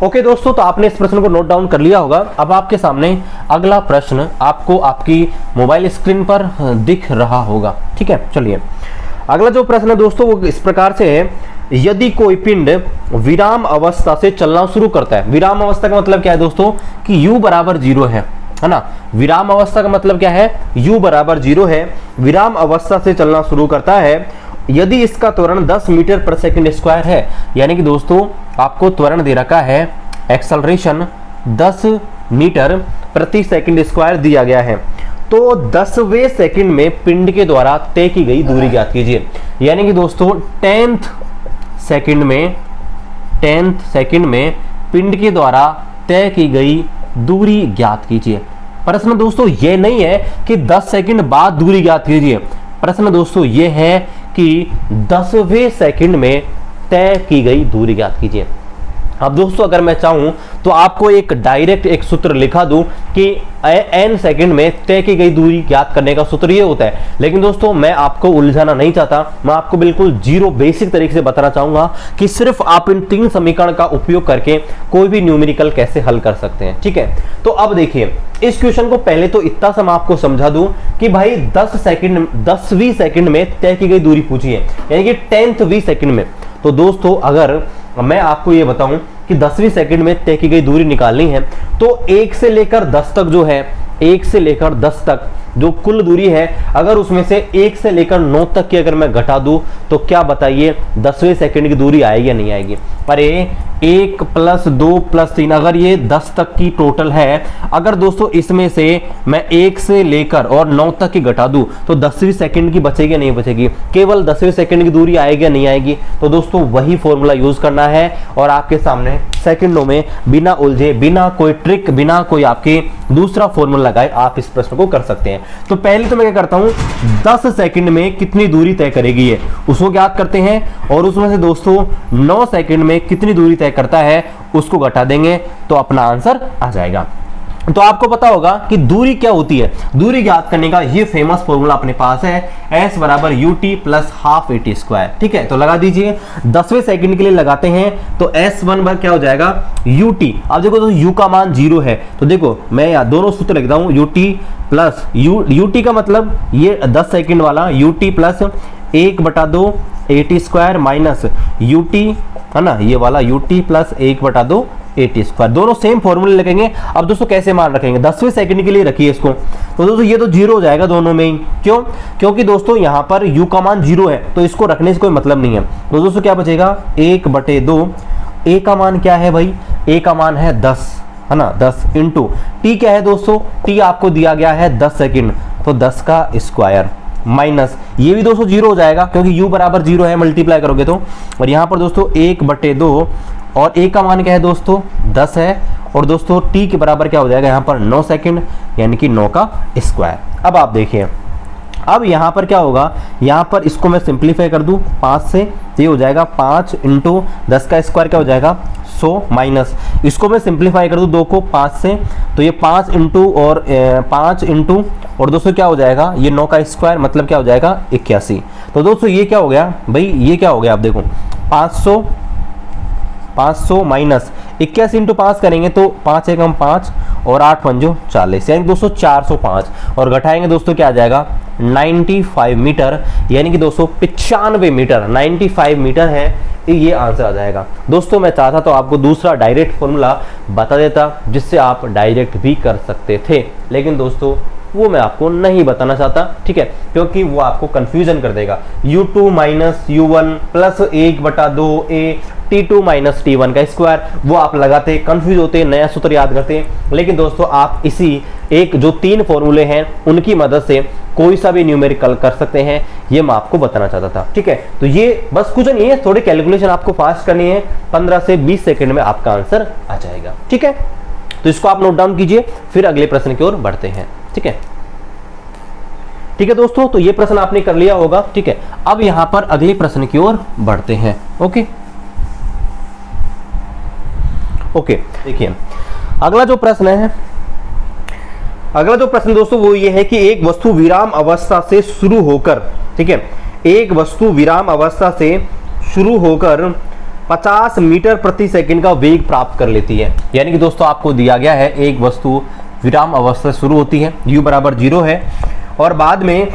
ओके दोस्तों, तो आपने इस प्रश्न को नोट डाउन कर लिया होगा। अब आपके सामने अगला प्रश्न आपको आपकी मोबाइल स्क्रीन पर दिख रहा होगा। ठीक है, चलिए अगला जो प्रश्न है दोस्तों वो इस प्रकार से है, यदि कोई पिंड विराम अवस्था से चलना शुरू करता है। विराम अवस्था का मतलब क्या है दोस्तों कि u बराबर 0 है ना। विराम अवस्था का मतलब क्या है, u बराबर 0 है, विराम अवस्था से चलना शुरू करता है, यदि इसका त्वरण 10 मीटर पर सेकंड स्क्वायर है। यानी कि दोस्तों आपको त्वरण दे रखा है, एक्सेलरेशन 10 मीटर प्रति सेकंड स्क्वायर दिया गया है, तो 10वें सेकंड में पिंड के द्वारा तय की गई दूरी ज्ञात कीजिए। यानी कि दोस्तों 10th सेकंड में पिंड के द्वारा तय की गई दूरी ज्ञात कीजिए। प्रश्न दोस्तों ये नहीं है कि 10 सेकंड बाद दूरी ज्ञात कीजिए, प्रश्न दोस्तों ये है कि 10वें सेकंड में तय की गई दूरी ज्ञात कीजिए। अब दोस्तों अगर मैं चाहूं तो आपको एक डायरेक्ट एक सूत्र लिखा दूं कि n सेकंड में तय की गई दूरी ज्ञात करने का सूत्र ये होता है, लेकिन दोस्तों मैं आपको उलझाना नहीं चाहता, मैं आपको बिल्कुल जीरो बेसिक तरीके से बताना चाहूंगा कि सिर्फ आप इन 3 समीकरण का उपयोग करके कोई भी न्यूमेरिकल कैसे हल कर सकते हैं। ठीक है, तो अब देखिए इस क्वेश्चन को पहले तो इतना सा मैं आपको समझा दूं कि भाई 10वीं सेकंड में तय की गई दूरी पूछी है, यानी कि 10वीं सेकंड में। तो दोस्तों अगर मैं आपको ये बताऊं कि 10वीं सेकंड में तय की गई दूरी निकालनी है, तो 1 से लेकर 10 तक जो है, 1 से लेकर 10 तक जो कुल दूरी है, अगर उसमें से 1 से लेकर 9 तक की अगर मैं घटा दूं तो क्या बताइए 10वें सेकंड की दूरी आएगी या नहीं आएगी। अरे 1 + 2 + 3, अगर ये 10 तक की टोटल है, अगर दोस्तों इसमें से मैं 1 से लेकर और 9 तक की घटा दूं तो 10वीं सेकंड की बचेगी या नहीं बचेगी, केवल 10वें सेकंड की दूरी आएगी या नहीं आएगी। तो दोस्तों वही फॉर्मूला यूज करना है और आपके सामने सेकंडों में बिना उलझे, बिना कोई ट्रिक, बिना कोई आपके दूसरा फॉर्मूला लगाए आप इस प्रश्न को कर सकते हैं। तो पहले तो मैं क्या करता हूं, 10 सेकंड में कितनी दूरी तय करेगी ये, उसको ज्ञात करते हैं, और उसमें से दोस्तों 9 सेकंड में कितनी दूरी तय करता है उसको घटा देंगे तो अपना आंसर आ जाएगा। तो आपको पता होगा कि दूरी क्या होती है, दूरी ज्ञात करने का ये फेमस फॉर्मूला अपने पास है, s बराबर ut + ½ at स्क्वायर। ठीक है, तो लगा दीजिए, 10वें सेकंड के लिए लगाते हैं तो s1 पर क्या हो जाएगा ut। अब देखो तो u का मान 0 है, तो देखो मैं यहाँ दोनों सूत्र लिखता हूँ, ut का मतलब ये 10 सेकंड वाला ut + 1/2 at square minus ut है ना, ये वाला ut + 1/2 at स्क्वायर, दोनों सेम फॉर्मूले लिखेंगे। अब दोस्तों कैसे मान रखेंगे, 10वें सेकंड के लिए रखिए इसको, तो दोस्तों ये तो 0 हो जाएगा दोनों में ही। क्यों, क्योंकि दोस्तों यहाँ पर u का मान 0 है, तो इसको रखने से कोई मतलब नहीं है। तो दोस्तों क्या बचेगा 1/2, a का मान क्या है भाई, a का मान है 10 है ना, 10 इंटू t क्या है दोस्तों, t आपको दिया गया है 10 सेकंड, तो 10 का स्क्वायर माइनस ये भी दोस्तों 0 हो जाएगा क्योंकि u बराबर 0 है, मल्टीप्लाई करोगे तो, और यहाँ पर दोस्तों 1/2 और a का मान क्या है दोस्तों 10 है, और दोस्तों t के बराबर क्या हो जाएगा यहाँ पर 9 सेकंड, यानी कि 9 का स्क्वायर। अब आप देखिए, अब यहाँ पर क्या होगा, यहाँ पर इसको मैं सिंप्लीफाई कर दूँ 5 से, तो ये हो जाएगा 5 इंटू 10 का स्क्वायर क्या हो जाएगा 100, माइनस इसको मैं सिंप्लीफाई कर दूँ 2 को 5 से, तो ये 5 इंटू और दोस्तों क्या हो जाएगा, ये 9 का स्क्वायर मतलब क्या हो जाएगा 81। तो दोस्तों ये क्या हो गया भाई, ये क्या हो गया, आप देखो 500 माइनस 81 इंटू 5 करेंगे तो 5 एकम 5 और 8 पंजो 40, यानी दोस्तों 405, और घटाएंगे दोस्तों क्या आ जाएगा 95 मीटर, यानी कि दोस्तों 95 मीटर, 95 मीटर है, ये आंसर आ जाएगा। दोस्तों मैं चाहता तो आपको दूसरा डायरेक्ट फॉर्मूला बता देता जिससे आप डायरेक्ट भी कर सकते थे, लेकिन दोस्तों वो मैं आपको नहीं बताना चाहता, ठीक है, क्योंकि वो आपको कंफ्यूजन कर देगा। u2 - u1 + 1/2 a t2 - t1 का स्क्वायर, वो आप लगाते कंफ्यूज होते, नया सूत्र याद करते। लेकिन दोस्तों आप इसी एक जो 3 फॉर्मूले हैं उनकी मदद से कोई सा भी न्यूमेरिकल कर सकते हैं, ये मैं आपको बताना चाहता था। ठीक है, तो ये बस कुछ नहीं है, थोड़ी कैलकुलेशन आपको फास्ट करनी है, 15 से 20 सेकंड में आपका आंसर आ जाएगा। ठीक है, तो इसको आप नोट डाउन कीजिए, फिर अगले प्रश्न की ओर बढ़ते हैं। ठीक है, ठीक है दोस्तों, तो ये प्रश्न आपने कर लिया होगा। ठीक है, अब यहां पर अगले प्रश्न की ओर बढ़ते हैं। ओके ओके, देखिए अगला जो प्रश्न है, अगला जो प्रश्न दोस्तों वो ये है कि एक वस्तु विराम अवस्था से शुरू होकर, ठीक है, एक वस्तु विराम अवस्था से शुरू होकर 50 मीटर प्रति सेकंड का वेग प्राप्त कर लेती है। यानी कि दोस्तों आपको दिया गया है एक वस्तु विराम अवस्था से शुरू होती है, u बराबर 0 है, और बाद में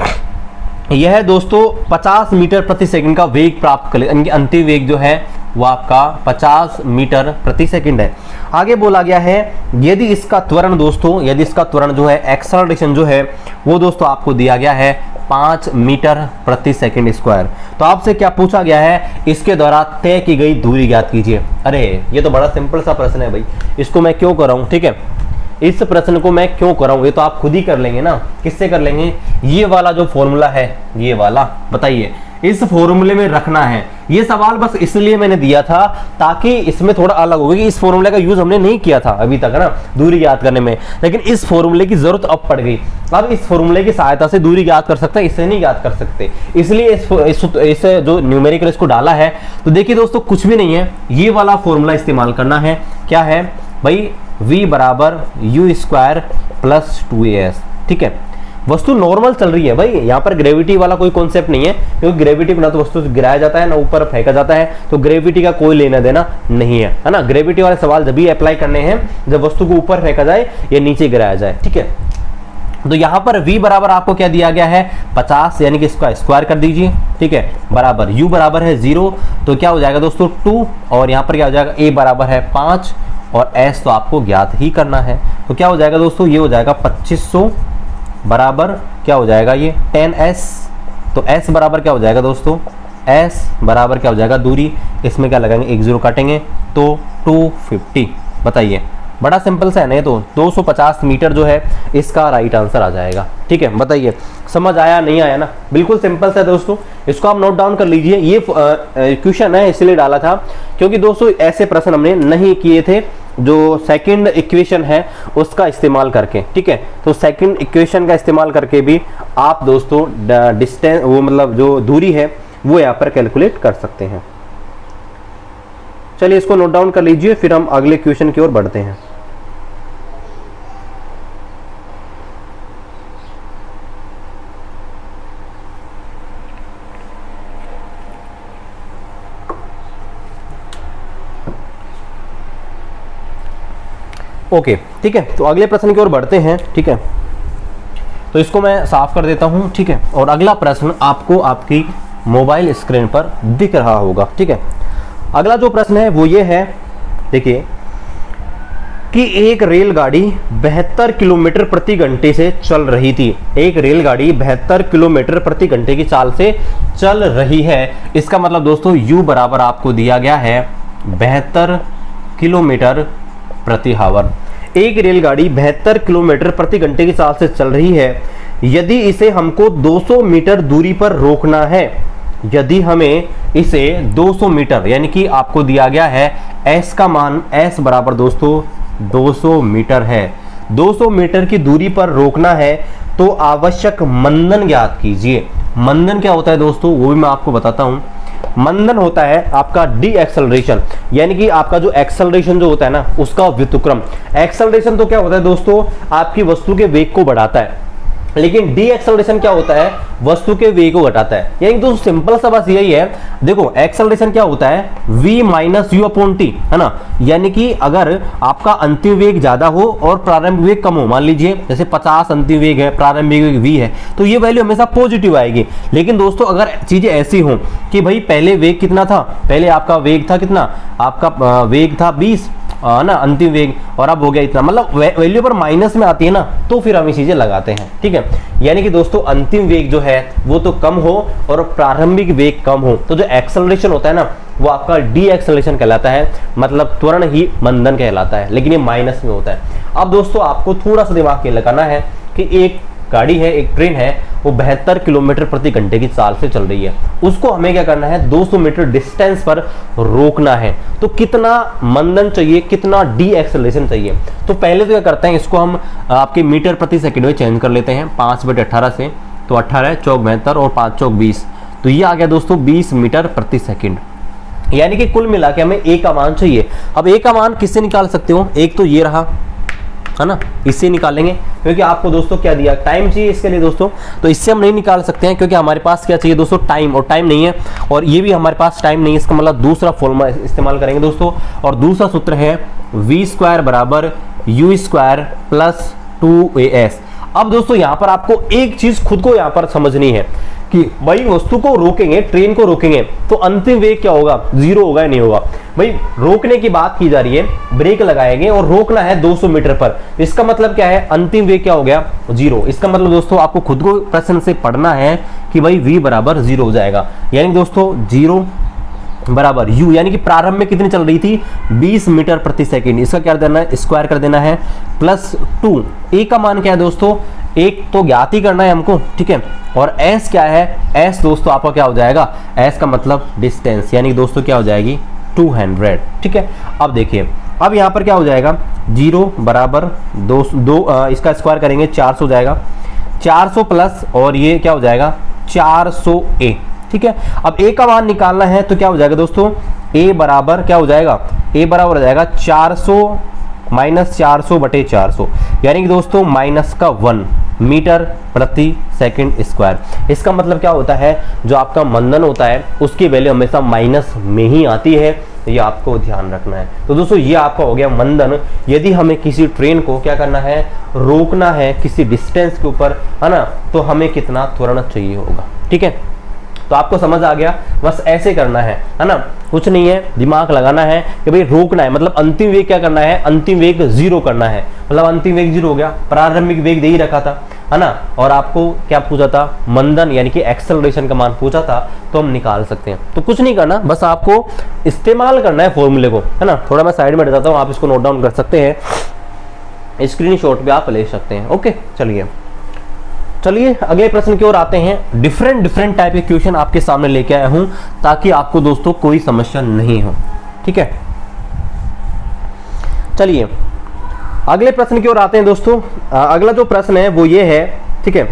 यह दोस्तों 50 मीटर प्रति सेकंड का वेग प्राप्त कर ले, अंतिम वेग जो है वो आपका 50 मीटर प्रति सेकंड है। आगे बोला गया है यदि इसका त्वरण दोस्तों, यदि इसका त्वरण जो है एक्सेलरेशन जो है वो दोस्तों आपको दिया गया है 5 मीटर प्रति सेकंड स्क्वायर। तो आपसे क्या पूछा गया है, इसके द्वारा तय की गई दूरी ज्ञात कीजिए। अरे ये तो बड़ा सिंपल सा प्रश्न है भाई, इसको मैं क्यों कर रहा हूँ। ठीक है, इस प्रश्न को मैं क्यों कर रहा हूँ, ये तो आप खुद ही कर लेंगे ना। किससे कर लेंगे, ये वाला जो फॉर्मूला है, ये वाला बताइए, इस फॉर्मूले में रखना है। ये सवाल बस इसलिए मैंने दिया था ताकि इसमें थोड़ा अलग होगा, कि इस फॉर्मूले का यूज हमने नहीं किया था अभी तक, है ना, दूरी याद करने में, लेकिन इस फॉर्मूले की जरूरत अब पड़ गई। अब इस फॉर्मूले की सहायता से दूरी याद कर सकते हैं, इससे नहीं याद कर सकते, इसलिए इस जो न्यूमेरिकल इसको डाला है। तो देखिए दोस्तों कुछ भी नहीं है, ये वाला फॉर्मूला इस्तेमाल करना है। क्या है भाई, v बराबर u स्क्वायर प्लस 2as। ठीक है, वस्तु नॉर्मल चल रही है भाई, यहाँ पर ग्रेविटी वाला कोई कॉन्सेप्ट नहीं है, क्योंकि ग्रेविटी में ना तो वस्तु गिराया जाता है ना ऊपर फेंका जाता है, तो ग्रेविटी का कोई लेना देना नहीं है ना। ग्रेविटी वाले सवाल जब भी अप्लाई करने हैं जब वस्तु को ऊपर फेंका जाए या नीचे गिराया जाए। ठीक है, तो यहाँ पर v बराबर आपको क्या दिया गया है 50, यानी कि इसका स्क्वायर कर दीजिए। ठीक है, बराबर u बराबर है 0, तो क्या हो जाएगा दोस्तों 2, और यहाँ पर क्या हो जाएगा a बराबर है 5, और s तो आपको ज्ञात ही करना है। तो क्या हो जाएगा दोस्तों, ये हो जाएगा 2500 बराबर क्या हो जाएगा ये 10s। तो s बराबर क्या हो जाएगा दोस्तों, s बराबर क्या हो जाएगा, दूरी इसमें क्या लगाएंगे, 1 0 काटेंगे तो 250। बताइए, बड़ा सिंपल सा है ना, ये तो 250 मीटर जो है इसका राइट आंसर आ जाएगा। ठीक है, बताइए समझ आया नहीं आया ना, बिल्कुल सिंपल सा है दोस्तों, इसको आप नोट डाउन कर लीजिए। ये क्वेश्चन है इसलिए डाला था क्योंकि दोस्तों ऐसे प्रश्न हमने नहीं किए थे जो सेकंड इक्वेशन है उसका इस्तेमाल करके। ठीक है, तो सेकंड इक्वेशन का इस्तेमाल करके भी आप दोस्तों डिस्टेंस, वो मतलब जो दूरी है वो यहाँ पर कैलकुलेट कर सकते हैं। चलिए इसको नोट डाउन कर लीजिए, फिर हम अगले क्वेश्चन की ओर बढ़ते हैं। ओके ठीक है, तो अगले प्रश्न की ओर बढ़ते हैं। ठीक है, तो इसको मैं साफ कर देता हूं। ठीक है, और अगला प्रश्न आपको आपकी मोबाइल स्क्रीन पर दिख रहा होगा। ठीक है, अगला जो प्रश्न है वो ये है, देखिए कि एक रेलगाड़ी 72 किलोमीटर प्रति घंटे से चल रही थी। एक रेलगाड़ी 72 किलोमीटर प्रति घंटे की चाल से चल रही है। इसका मतलब दोस्तों u बराबर आपको दिया गया है 72 किलोमीटर प्रति हावर। एक रेलगाड़ी 72 किलोमीटर प्रति घंटे की चाल से चल रही है। यदि इसे हमको 200 मीटर दूरी पर रोकना है, यदि हमें इसे 200 मीटर, यानी कि आपको दिया गया है s का मान, s बराबर दोस्तों 200 मीटर है, 200 मीटर की दूरी पर रोकना है, तो आवश्यक मंदन ज्ञात कीजिए। मंदन क्या होता है दोस्तों, वो भी मैं आपको बताता हूं। मंदन होता है आपका डी एक्सेलरेशन, यानी कि आपका जो एक्सेलरेशन जो होता है ना उसका व्युत्क्रम। एक्सेलरेशन तो क्या होता है दोस्तों, आपकी वस्तु के वेग को बढ़ाता है, लेकिन डी एक्सेलरेशन क्या होता है, वस्तु के वेग को घटाता है। यानी दोस्तों सिंपल सा बस यही है। देखो एक्सेलरेशन क्या होता है, v minus you upon T, है ना। यानी कि अगर आपका अंतिम वेग ज्यादा हो और प्रारंभिक वेग कम हो, मान लीजिए जैसे 50 अंतिम वेग है, प्रारंभिक वेग v है, तो ये वैल्यू हमेशा पॉजिटिव आएगी। लेकिन दोस्तों अगर चीजें ऐसी हो कि भाई पहले वेग कितना था, पहले आपका वेग था कितना, आपका वेग था 20 ना अंतिम वेग, और अब हो गया इतना, मतलब वैल्यू पर माइनस में आती है ना, तो फिर हम ये चीजें लगाते हैं। ठीक है, यानी कि दोस्तों अंतिम वेग जो है वो तो कम हो और प्रारंभिक वेग कम हो, तो जो एक्सेलरेशन होता है ना वो आपका डी एक्सेलरेशन कहलाता है, मतलब त्वरण ही मंदन कहलाता है, लेकिन ये माइनस में होता है। अब दोस्तों आपको थोड़ा सा दिमाग ये लगाना है कि एक गाड़ी है, एक ट्रेन है, वो 72 किलोमीटर प्रति घंटे की चाल से चल रही है, उसको हमें क्या करना है, 200 मीटर डिस्टेंस पर रोकना है। तो कितना मंदन चाहिए, कितना डी एक्सेलरेशन चाहिए? तो पहले तो क्या करते हैं, इसको हम आपके मीटर प्रति सेकंड में चेंज कर लेते हैं 5/18 से, तो 18 चौक 72 और 5 चौक 20, तो ये आ गया दोस्तों 20 मीटर प्रति सेकंड। यानी कि कुल मिला के हमें ए का मान चाहिए। अब ए का मान किससे निकाल सकते हो, एक तो ये रहा है ना, इससे निकालेंगे, क्योंकि आपको दोस्तों क्या दिया, टाइम चाहिए इसके लिए दोस्तों, तो इससे हम नहीं निकाल सकते हैं, क्योंकि हमारे पास क्या चाहिए दोस्तों, टाइम, और टाइम नहीं है, और ये भी हमारे पास टाइम नहीं है, इसका मतलब दूसरा फॉर्मूला इस्तेमाल करेंगे दोस्तों, और दूसरा सूत्र है v² बराबर u² प्लस 2as। अब दोस्तों यहाँ पर आपको एक चीज खुद को यहाँ पर समझनी है कि भाई वस्तु को रोकेंगे, ट्रेन को रोकेंगे, तो अंतिम वेग क्या होगा, 0 होगा या नहीं होगा? भाई रोकने की बात की जा रही है, ब्रेक लगाएंगे और रोकना है 200 मीटर पर, इसका मतलब क्या है, अंतिम वेग क्या हो गया, 0। इसका मतलब दोस्तों आपको खुद को प्रश्न से पढ़ना है कि भाई v बराबर 0 हो जाएगा, यानी दोस्तों 0 बराबर u, यानी कि प्रारंभ में कितनी चल रही थी, 20 मीटर प्रति सेकंड, इसका क्या करना है, स्क्वायर कर देना है, प्लस 2। ए का मान क्या है दोस्तों, एक तो ज्ञात ही करना है हमको, ठीक है, और s क्या है, s दोस्तों आपका क्या हो जाएगा, s का मतलब डिस्टेंस, यानी दोस्तों क्या हो जाएगी 200। ठीक है, अब देखिए, अब यहाँ पर क्या हो जाएगा, 0 बराबर 2 इसका स्क्वायर करेंगे 400 हो जाएगा, 400 प्लस और ये क्या हो जाएगा 400a। ठीक है, अब a का मान निकालना है, तो क्या हो जाएगा दोस्तों, a बराबर क्या हो जाएगा, a बराबर हो जाएगा 400 माइनस 400/400, यानी कि दोस्तों माइनस का 1 मीटर प्रति सेकंड स्क्वायर। इसका मतलब क्या होता है, जो आपका मंदन होता है उसकी वैल्यू हमेशा माइनस में ही आती है, ये आपको ध्यान रखना है। तो दोस्तों ये आपका हो गया मंदन। यदि हमें किसी ट्रेन को क्या करना है, रोकना है किसी डिस्टेंस के ऊपर, है ना, तो हमें कितना त्वरण चाहिए होगा। ठीक है, तो आपको समझ आ गया, बस ऐसे करना है ना, कुछ नहीं है, दिमाग लगाना है कि भाई रोकना है, मतलब अंतिम वेग क्या करना है, अंतिम वेग 0 करना है, मतलब अंतिम वेग 0 हो गया, प्रारंभिक वेग दे ही रखा था, है ना, और आपको क्या पूछा था, मंदन यानी कि एक्सेलरेशन का मान पूछा था, तो हम निकाल सकते हैं। तो कुछ नहीं करना, बस आपको इस्तेमाल करना है फॉर्मूले को, है ना। थोड़ा मैं साइड में हट जाता हूँ, आप इसको नोट डाउन कर सकते हैं, स्क्रीनशॉट भी आप ले सकते हैं। ओके, चलिए अगले प्रश्न की ओर आते हैं। डिफरेंट टाइप के क्वेश्चन आपके सामने लेके आया हूं, ताकि आपको दोस्तों कोई समस्या नहीं हो। ठीक है, चलिए अगले प्रश्न की ओर आते हैं दोस्तों। अगला जो प्रश्न है वो ये है, ठीक है,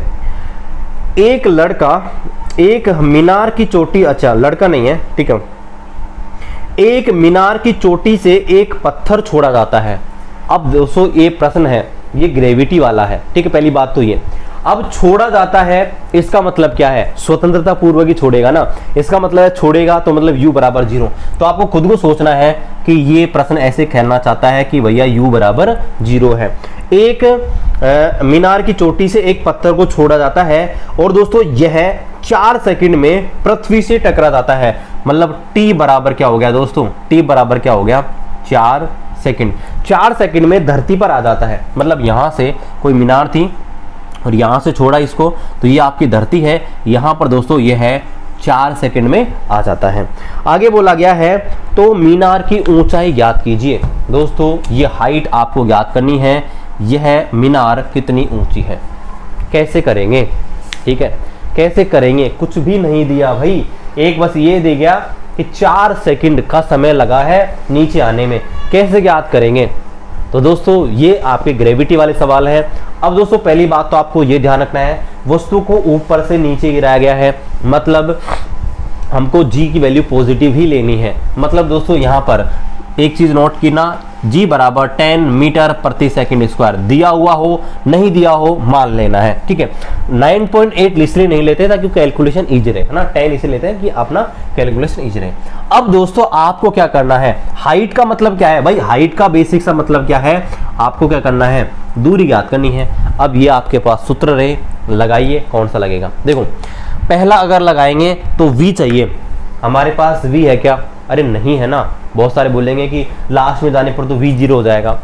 एक लड़का एक मीनार की चोटी, अच्छा लड़का नहीं है, ठीक है, एक मीनार की चोटी से एक पत्थर छोड़ा जाता है। अब दोस्तों ये प्रश्न है, ये ग्रेविटी वाला है, ठीक है, पहली बात तो ये। अब छोड़ा जाता है, इसका मतलब क्या है, स्वतंत्रता पूर्वक ही छोड़ेगा ना, इसका मतलब है छोड़ेगा, तो मतलब u बराबर 0। तो आपको खुद को सोचना है कि ये प्रश्न ऐसे कहना चाहता है कि भैया u बराबर 0 है। एक मीनार की चोटी से एक पत्थर को छोड़ा जाता है, और दोस्तों यह 4 सेकंड में पृथ्वी से टकरा जाता है, मतलब t बराबर क्या हो गया दोस्तों, t बराबर क्या हो गया 4 सेकंड। 4 सेकंड में धरती पर आ जाता है, मतलब यहां से कोई मीनार थी और यहां से छोड़ा इसको, तो ये आपकी धरती है, यहां पर दोस्तों ये है 4 सेकंड में आ जाता है। आगे बोला गया है, तो मीनार की ऊंचाई ज्ञात कीजिए। दोस्तों ये हाइट आपको ज्ञात करनी है, यह मीनार कितनी ऊंची है, कैसे करेंगे, ठीक है, कैसे करेंगे, कुछ भी नहीं दिया भाई, एक बस ये दे गया कि 4 सेकंड का समय लगा है नीचे आने में, कैसे ज्ञात करेंगे। तो दोस्तों ये आपके ग्रेविटी वाले सवाल है। अब दोस्तों पहली बात तो आपको ये ध्यान रखना है, वस्तु को ऊपर से नीचे गिराया गया है, मतलब हमको g की वैल्यू पॉजिटिव ही लेनी है। मतलब दोस्तों यहाँ पर एक चीज नोट करना, g बराबर 10 मीटर प्रति सेकंड स्क्वायर, दिया हुआ हो नहीं दिया हो मान लेना है। ठीक है, 9.8 इसलिए नहीं लेते ताकि कैलकुलेशन इजी रहे, है ना, 10 इसे लेते हैं कि अपना कैलकुलेशन इजी रहे। अब दोस्तों आपको क्या करना है, हाइट का मतलब क्या है भाई, हाइट का बेसिक सा मतलब क्या है, आपको क्या करना है, दूरी ज्ञात करनी है। अब ये आपके पास सूत्र रहे, लगाइए, कौन सा लगेगा, देखो पहला अगर लगाएंगे तो v चाहिए, हमारे पास v है क्या, अरे नहीं है ना, बहुत सारे बोलेंगे कि लास्ट में जाने पर तो v 0 हो जाएगा।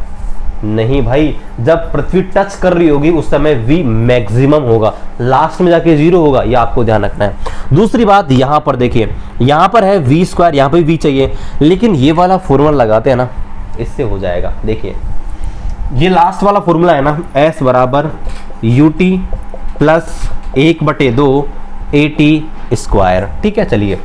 नहीं भाई, जब पृथ्वी टच कर रही होगी उस समय v मैक्सिमम होगा, लास्ट में जाके 0 होगा, ये आपको ध्यान रखना है। दूसरी बात यहां पर देखिए, यहां पर है v स्क्वायर, यहां पे v चाहिए, लेकिन ये वाला फॉर्मूला लगाते हैं ना, इससे हो जाएगा। देखिए ये लास्ट वाला फॉर्मूला है ना, s बराबर ut प्लस 1/2 at स्क्वायर। ठीक है, चलिए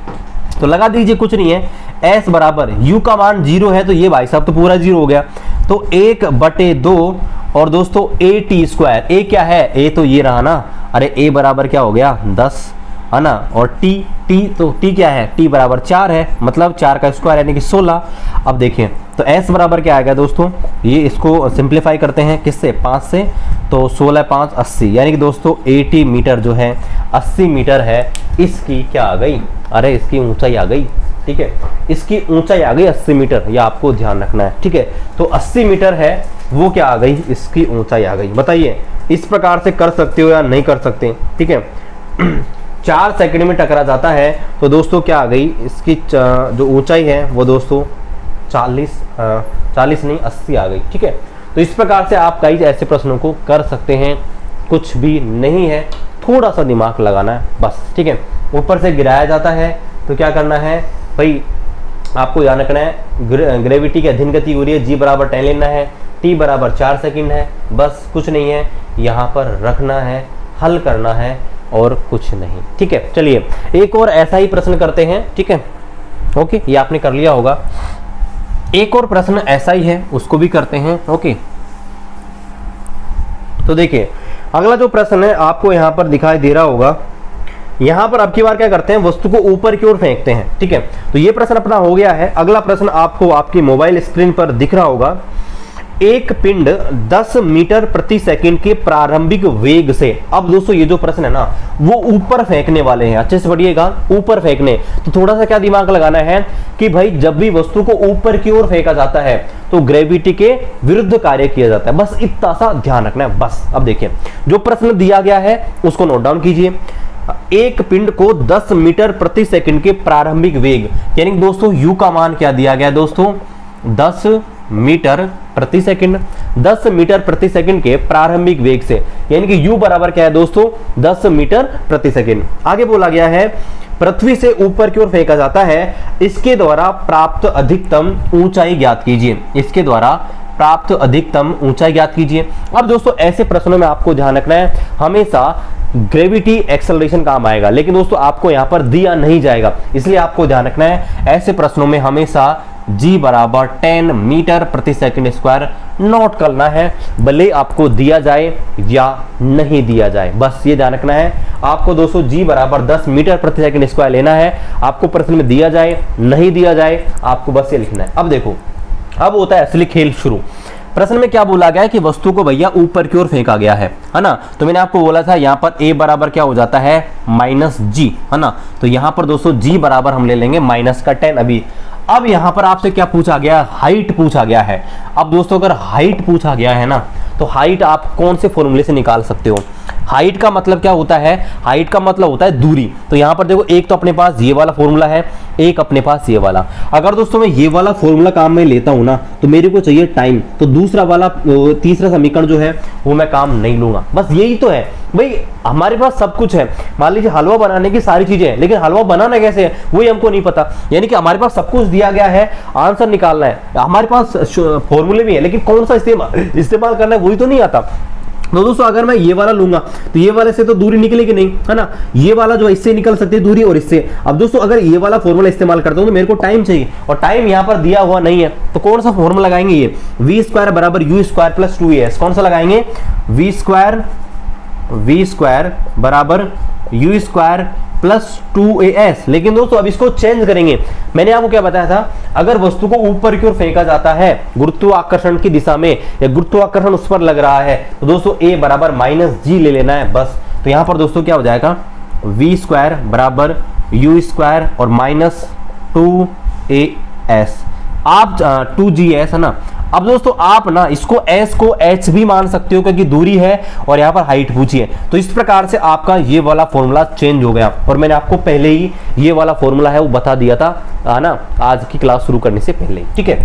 तो लगा दीजिए, कुछ नहीं है, s बराबर u का मान 0 है तो ये भाई साहब तो पूरा 0 हो गया, तो 1/2 और दोस्तों at स्क्वायर। a क्या है, a तो ये रहा ना, अरे a बराबर क्या हो गया 10 है ना, और t तो t क्या है, t बराबर 4 है, मतलब 4 का स्क्वायर यानी कि 16। अब देखिए तो s बराबर क्या आ गया दोस्तों, ये इसको सिंप्लीफाई करते हैं किससे, 5 से, तो 16 5 80, यानी कि दोस्तों 80 मीटर जो है 80 मीटर है, इसकी क्या आ गई, अरे इसकी ऊंचाई आ गई। ठीक है, इसकी ऊंचाई आ गई 80 मीटर, ये आपको ध्यान रखना है। ठीक है, तो 80 मीटर है वो क्या आ गई, इसकी ऊंचाई आ गई। बताइए इस प्रकार से कर सकते हो या नहीं कर सकते। ठीक है 4 सेकंड में टकरा जाता है तो दोस्तों क्या आ गई, इसकी जो ऊंचाई है वो दोस्तों 40 नहीं 80 आ गई। ठीक है, तो इस प्रकार से आप कई ऐसे प्रश्नों को कर सकते हैं, कुछ भी नहीं है, थोड़ा सा दिमाग लगाना है बस। ठीक है, ऊपर से गिराया जाता है तो क्या करना है भाई, आपको ध्यान रखना है, ग्रेविटी की अधीन गति हो रही है, g बराबर 10 लेना है, t बराबर 4 सेकंड है, बस कुछ नहीं है, यहाँ पर रखना है, हल करना है और कुछ नहीं। ठीक है, चलिए एक और ऐसा ही प्रश्न करते हैं। ठीक है, ओके, ये आपने कर लिया होगा। एक और प्रश्न ऐसा ही है, उसको भी करते हैं। ओके, तो देखिए अगला जो प्रश्न है आपको यहाँ पर दिखाई दे रहा होगा, यहां पर अब की बार क्या करते हैं, वस्तु को ऊपर की ओर फेंकते हैं। ठीक है, तो ये प्रश्न अपना हो गया है। अगला प्रश्न आपको आपकी मोबाइल स्क्रीन पर दिख रहा होगा, एक पिंड 10 मीटर प्रति सेकंड के प्रारंभिक वेग से, अब दोस्तों ये जो प्रश्न है ना वो ऊपर फेंकने वाले हैं, अच्छे से पढ़िएगा, ऊपर फेंकने। तो थोड़ा सा क्या दिमाग लगाना है कि भाई जब भी वस्तु को ऊपर की ओर फेंका जाता है तो ग्रेविटी के विरुद्ध कार्य किया जाता है, बस इतना सा ध्यान रखना है बस। अब देखिए जो प्रश्न दिया गया है उसको नोट डाउन कीजिए, एक पिंड को 10 मीटर प्रति सेकंड के प्रारंभिक वेग, यानी दोस्तों u का मान क्या दिया गया दोस्तों, 10 मीटर प्रति सेकंड, 10 मीटर प्रति सेकंड के प्रारंभिक वेग से, यानी कि u बराबर क्या है दोस्तों 10 मीटर प्रति सेकंड। आगे बोला गया है पृथ्वी से ऊपर की ओर फेंका जाता है, इसके द्वारा प्राप्त अधिकतम ऊंचाई ज्ञात कीजिए, इसके द्वारा प्राप्त अधिकतम ऊंचाई ज्ञात कीजिए। अब दोस्तों ऐसे प्रश्नों में आपको ध्यान रखना है, हमेशा ग्रेविटी एक्सेलरेशन काम आएगा, लेकिन दोस्तों आपको यहां पर दिया नहीं जाएगा, इसलिए आपको ध्यान रखना है ऐसे प्रश्नों में हमेशा g बराबर 10 मीटर प्रति सेकंड स्क्वायर नोट करना है, भले आपको दिया जाए या नहीं दिया जाए, बस ये ध्यान रखना है आपको दोस्तों। g बराबर 10 मीटर प्रति सेकंड स्क्वायर लेना है, आपको प्रश्न में दिया जाए नहीं दिया जाए, आपको बस ये लिखना है। अब देखो, अब होता है असली खेल शुरू। प्रश्न में क्या बोला गया है कि वस्तु को भैया ऊपर की ओर फेंका गया है ना, तो मैंने आपको बोला था यहाँ पर a बराबर क्या हो जाता है -g, है ना, तो यहाँ पर दोस्तों g बराबर हम ले लेंगे -10 अभी। अब यहाँ पर आपसे क्या पूछा गया, हाइट पूछा गया है। अब दोस्तों अगर हाइट पूछा गया है ना, तो हाइट आप कौन से फॉर्मूले से निकाल सकते हो, हाइट का मतलब क्या होता है, हाइट का मतलब होता है दूरी। तो यहाँ पर देखो एक तो अपने पास ये वाला फॉर्मूला है, एक अपने पास ये वाला। अगर दोस्तों मैं ये वाला फॉर्मूला काम में लेता हूं ना तो मेरे को चाहिए टाइम, तो दूसरा वाला तीसरा समीकरण जो है वो मैं काम नहीं लूंगा। बस यही तो है भाई, हमारे पास सब कुछ है। मान लीजिए हलवा बनाने की सारी चीजें हैं, लेकिन हलवा बनाना कैसे है वही हमको नहीं पता, यानी कि हमारे पास सब कुछ दिया गया है, आंसर निकालना है, हमारे पास फॉर्मूले भी है, लेकिन कौन सा इस्तेमाल करना है वही तो नहीं आता। तो दोस्तों अगर मैं ये वाला लूंगा तो ये वाले से तो दूरी निकलेगी नहीं, है ना, ये वाला जो इससे निकल सकती है दूरी और इससे। अब दोस्तों अगर ये वाला फॉर्मूला इस्तेमाल करता हूं तो मेरे को टाइम चाहिए, और टाइम यहाँ पर दिया हुआ नहीं है, तो कौन सा फॉर्मूला लगाएंगे, ये v स्क्वायर बराबर u स्क्वायर प्लस 2as, कौन सा लगाएंगे, v स्क्वायर बराबर u स्क्वायर प्लस 2as। लेकिन दोस्तों अब इसको चेंज करेंगे, मैंने आपको क्या बताया था, अगर वस्तु को ऊपर की ओर फेंका जाता है गुरुत्वाकर्षण की दिशा में, या गुरुत्वाकर्षण उस पर लग रहा है, तो दोस्तों a बराबर -g ले लेना है बस। तो यहां पर दोस्तों क्या हो जाएगा, v स्क्वायर बराबर u स्क्वायर और -2as, आप 2gs है ना। अब दोस्तों आप ना इसको s को h भी मान सकते हो क्योंकि दूरी है और यहाँ पर हाइट पूछी है। तो इस प्रकार से आपका ये वाला फॉर्मूला चेंज हो गया और मैंने आपको पहले ही ये वाला फॉर्मूला है वो बता दिया था ना, आज की क्लास शुरू करने से पहले ही। ठीक है,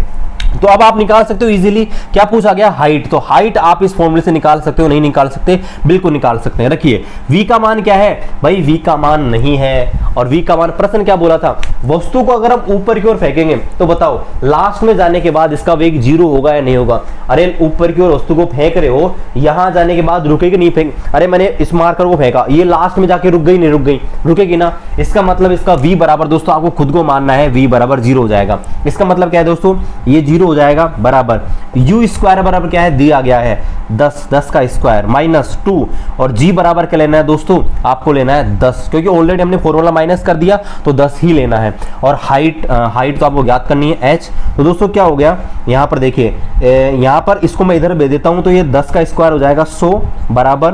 तो अब आप निकाल सकते हो इजीली। क्या पूछा गया? हाइट। तो हाइट आप इस फॉर्मूले से निकाल सकते हो, नहीं निकाल सकते? बिल्कुल निकाल सकते हैं। रखिए v का मान क्या है भाई? v का मान नहीं है, और v का मान, प्रश्न क्या बोला था? वस्तु को अगर हम ऊपर की ओर फेंकेंगे तो बताओ लास्ट में जाने के बाद इसका वेग 0 होगा या नहीं होगा? अरे ऊपर की ओर वस्तु को फेंक रहे हो, यहां जाने के बाद रुकेगी नहीं? फेंक, अरे मैंने इस मार्कर को फेंका, ये लास्ट में जाके रुक गई नहीं? रुक गई, रुकेगी ना। इसका मतलब इसका v बराबर दोस्तों आपको खुद को मानना है, v बराबर 0 हो जाएगा। इसका मतलब क्या है दोस्तों? ये 0 हो जाएगा बराबर u स्क्वायर बराबर क्या है? दिया गया है 10, 10 का स्क्वायर माइनस 2, और g बराबर क्या लेना है दोस्तों? आपको लेना है 10, क्योंकि ऑलरेडी हमने फॉर्मूला माइनस कर दिया तो 10 ही लेना है। और हाइट तो आपको ज्ञात करनी है h। तो दोस्तों क्या हो गया यहाँ पर? देखिए यहाँ पर इसको मैं इधर भेज देता हूं तो ये 10 का स्क्वायर हो जाएगा 100 बराबर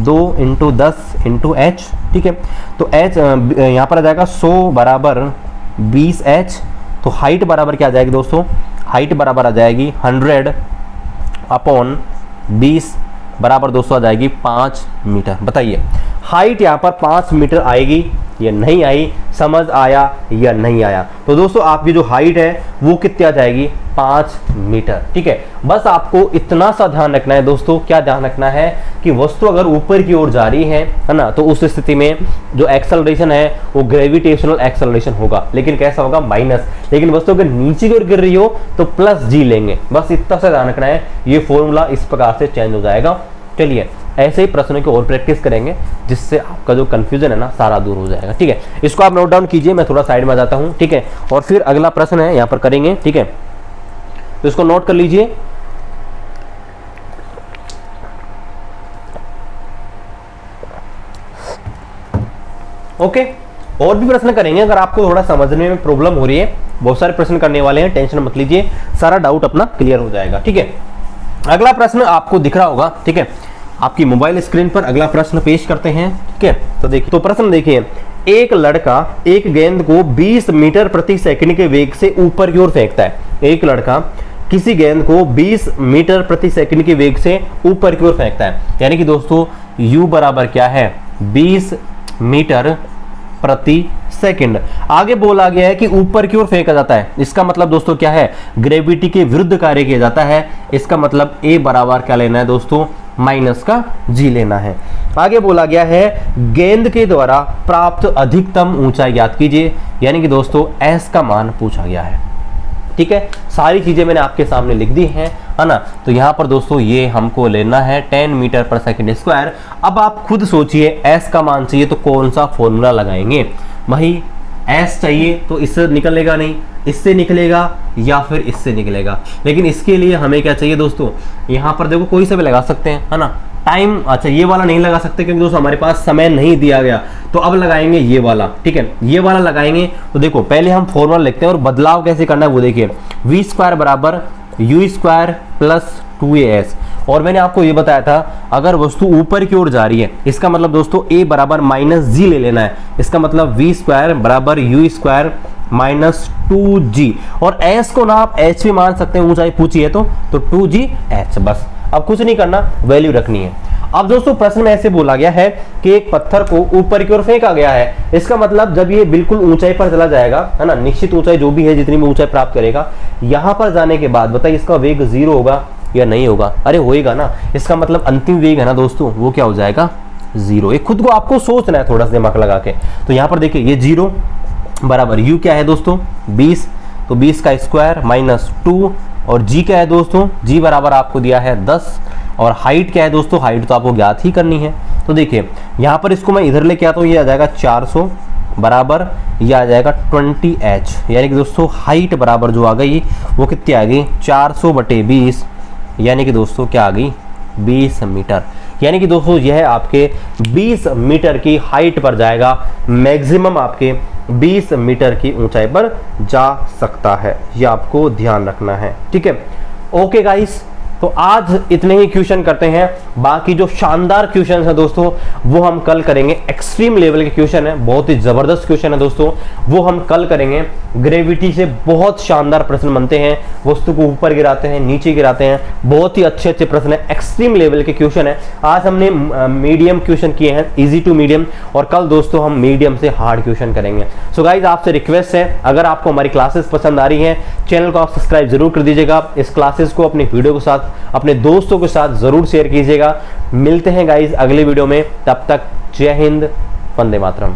2 × 10 × h। ठीक है, तो h यहाँ पर आ जाएगा 100 बराबर 20h। तो हाइट बराबर क्या आ जाएगी दोस्तों? हाइट बराबर आ जाएगी 100/20 बराबर दोस्तों आ जाएगी 5 मीटर। बताइए हाइट यहाँ पर 5 मीटर आएगी या नहीं आई? समझ आया या नहीं आया? तो दोस्तों आपकी जो हाइट है वो कितनी आ जाएगी? 5 मीटर। ठीक है, बस आपको इतना सा ध्यान रखना है दोस्तों। क्या ध्यान रखना है? कि वस्तु अगर ऊपर की ओर जा रही है ना, तो उस स्थिति में जो एक्सेलरेशन है वो ग्रेविटेशनल एक्सेलरेशन होगा, लेकिन कैसा होगा? माइनस। लेकिन वस्तु अगर नीचे की ओर गिर रही हो तो प्लस g लेंगे। बस इतना सा ध्यान रखना है। ये फॉर्मूला इस प्रकार से चेंज हो जाएगा। चलिए ऐसे ही प्रश्नों की और प्रैक्टिस करेंगे जिससे आपका जो कंफ्यूजन है ना सारा दूर हो जाएगा। ठीक है, इसको आप नोट डाउन कीजिए, मैं थोड़ा साइड में आ जाता हूं। ठीक है, और फिर अगला प्रश्न है यहाँ पर करेंगे। ठीक है, तो इसको नोट कर लीजिए। ओके, और भी प्रश्न करेंगे। अगर आपको थोड़ा समझने में प्रॉब्लम हो रही है, बहुत सारे प्रश्न करने वाले हैं, टेंशन मत लीजिए, सारा डाउट अपना क्लियर हो जाएगा। ठीक है, अगला प्रश्न आपको दिख रहा होगा। ठीक है, आपकी मोबाइल स्क्रीन पर अगला प्रश्न पेश करते हैं। ठीक है, तो देखिए, तो प्रश्न देखिए, एक लड़का एक गेंद को 20 मीटर प्रति सेकंड के वेग से ऊपर की ओर फेंकता है। एक लड़का किसी गेंद को 20 मीटर प्रति सेकंड के वेग से ऊपर की ओर फेंकता है, यानी कि दोस्तों u बराबर क्या है? 20 मीटर प्रति सेकंड। आगे बोला गया है कि ऊपर की ओर फेंका जाता है। इसका मतलब दोस्तों क्या है? ग्रेविटी के विरुद्ध कार्य किया जाता है। इसका मतलब a बराबर क्या लेना है दोस्तों? माइनस का g लेना है। आगे बोला गया है गेंद के द्वारा प्राप्त अधिकतम ऊंचाई ज्ञात कीजिए, यानी कि दोस्तों s का मान पूछा गया है। ठीक है, सारी चीजें मैंने आपके सामने लिख दी हैं, है ना। तो यहाँ पर दोस्तों ये हमको लेना है 10 मीटर पर सेकंड स्क्वायर। अब आप खुद सोचिए s का मान चाहिए तो कौन सा फॉर्मूला लगाएंगे? भाई s चाहिए तो इससे निकलेगा नहीं, इससे निकलेगा या फिर इससे निकलेगा। लेकिन इसके लिए हमें क्या चाहिए दोस्तों? यहाँ पर देखो कोई सा भी लगा सकते हैं, है ना। टाइम, अच्छा ये वाला नहीं लगा सकते क्योंकि दोस्तों हमारे पास समय नहीं दिया गया, तो अब लगाएंगे ये वाला। ठीक है, ये वाला लगाएंगे। तो देखो पहले हम फॉर्मूला लिखते हैं और बदलाव कैसे करना है वो देखिए। v स्क्वायर बराबर u स्क्वायर प्लस 2as। और मैंने आपको ये बताया था अगर वस्तु ऊपर की ओर जा रही है, इसका मतलब दोस्तों a बराबर माइनस g ले लेना है। इसका मतलब v स्क्वायर बराबर u स्क्वायर माइनस 2g, और s को ना आप h भी मान सकते हैं, ऊंचाई पूछी है तो 2gh। बस अब कुछ नहीं करना, वैल्यू रखनी है। अब दोस्तों प्रश्न में ऐसे बोला गया है कि एक पत्थर को ऊपर की ओर फेंका गया है। इसका मतलब जब ये बिल्कुल ऊंचाई पर चला जाएगा, है ना, निश्चित ऊंचाई जो भी है, जितनी भी ऊंचाई प्राप्त करेगा, यहां पर जाने के बाद बताइए इसका वेग 0 होगा या नहीं होगा? अरे होएगा ना। इसका मतलब अंतिम वेग है ना दोस्तों, वो क्या हो जाएगा? 0। ये खुद को आपको सोचना है थोड़ा सा दिमाग लगा के। तो यहाँ पर देखिए ये 0 बराबर u क्या है दोस्तों? 20, तो 20 का स्क्वायर माइनस 2, और g क्या है दोस्तों? g बराबर आपको दिया है 10, और हाइट क्या है दोस्तों? हाइट तो आपको ज्ञात ही करनी है। तो देखिए यहाँ पर इसको मैं इधर लेके आता हूँ, ये आ जाएगा 400 बराबर, ये आ जाएगा 20h, यानी कि दोस्तों हाइट बराबर जो आ गई वो कितनी आ गई? 400/20, यानी कि दोस्तों क्या आ गई? 20 मीटर। यानी कि दोस्तों यह आपके 20 मीटर की हाइट पर जाएगा, मैक्सिमम आपके 20 मीटर की ऊंचाई पर जा सकता है। ये आपको ध्यान रखना है। ठीक है, ओके गाइस, तो आज इतने ही क्वेश्चन करते हैं, बाकी जो शानदार क्वेश्चन है दोस्तों वो हम कल करेंगे। एक्सट्रीम लेवल के क्वेश्चन है, बहुत ही जबरदस्त क्वेश्चन है दोस्तों, वो हम कल करेंगे। ग्रेविटी से बहुत शानदार प्रश्न बनते हैं, वस्तु को ऊपर गिराते हैं, नीचे गिराते हैं, बहुत ही अच्छे अच्छे प्रश्न है, एक्सट्रीम लेवल के क्वेश्चन है। आज हमने मीडियम क्वेश्चन किए हैं, इजी टू मीडियम, और कल दोस्तों हम मीडियम से हार्ड क्वेश्चन करेंगे। सो गाइज आपसे रिक्वेस्ट है, अगर आपको हमारी क्लासेस पसंद आ रही हैं, चैनल को आप सब्सक्राइब जरूर कर दीजिएगा, इस क्लासेस को अपनी वीडियो के साथ अपने दोस्तों के साथ जरूर शेयर कीजिएगा। मिलते हैं गाइज अगले वीडियो में, तब तक जय हिंद, वंदे मातरम।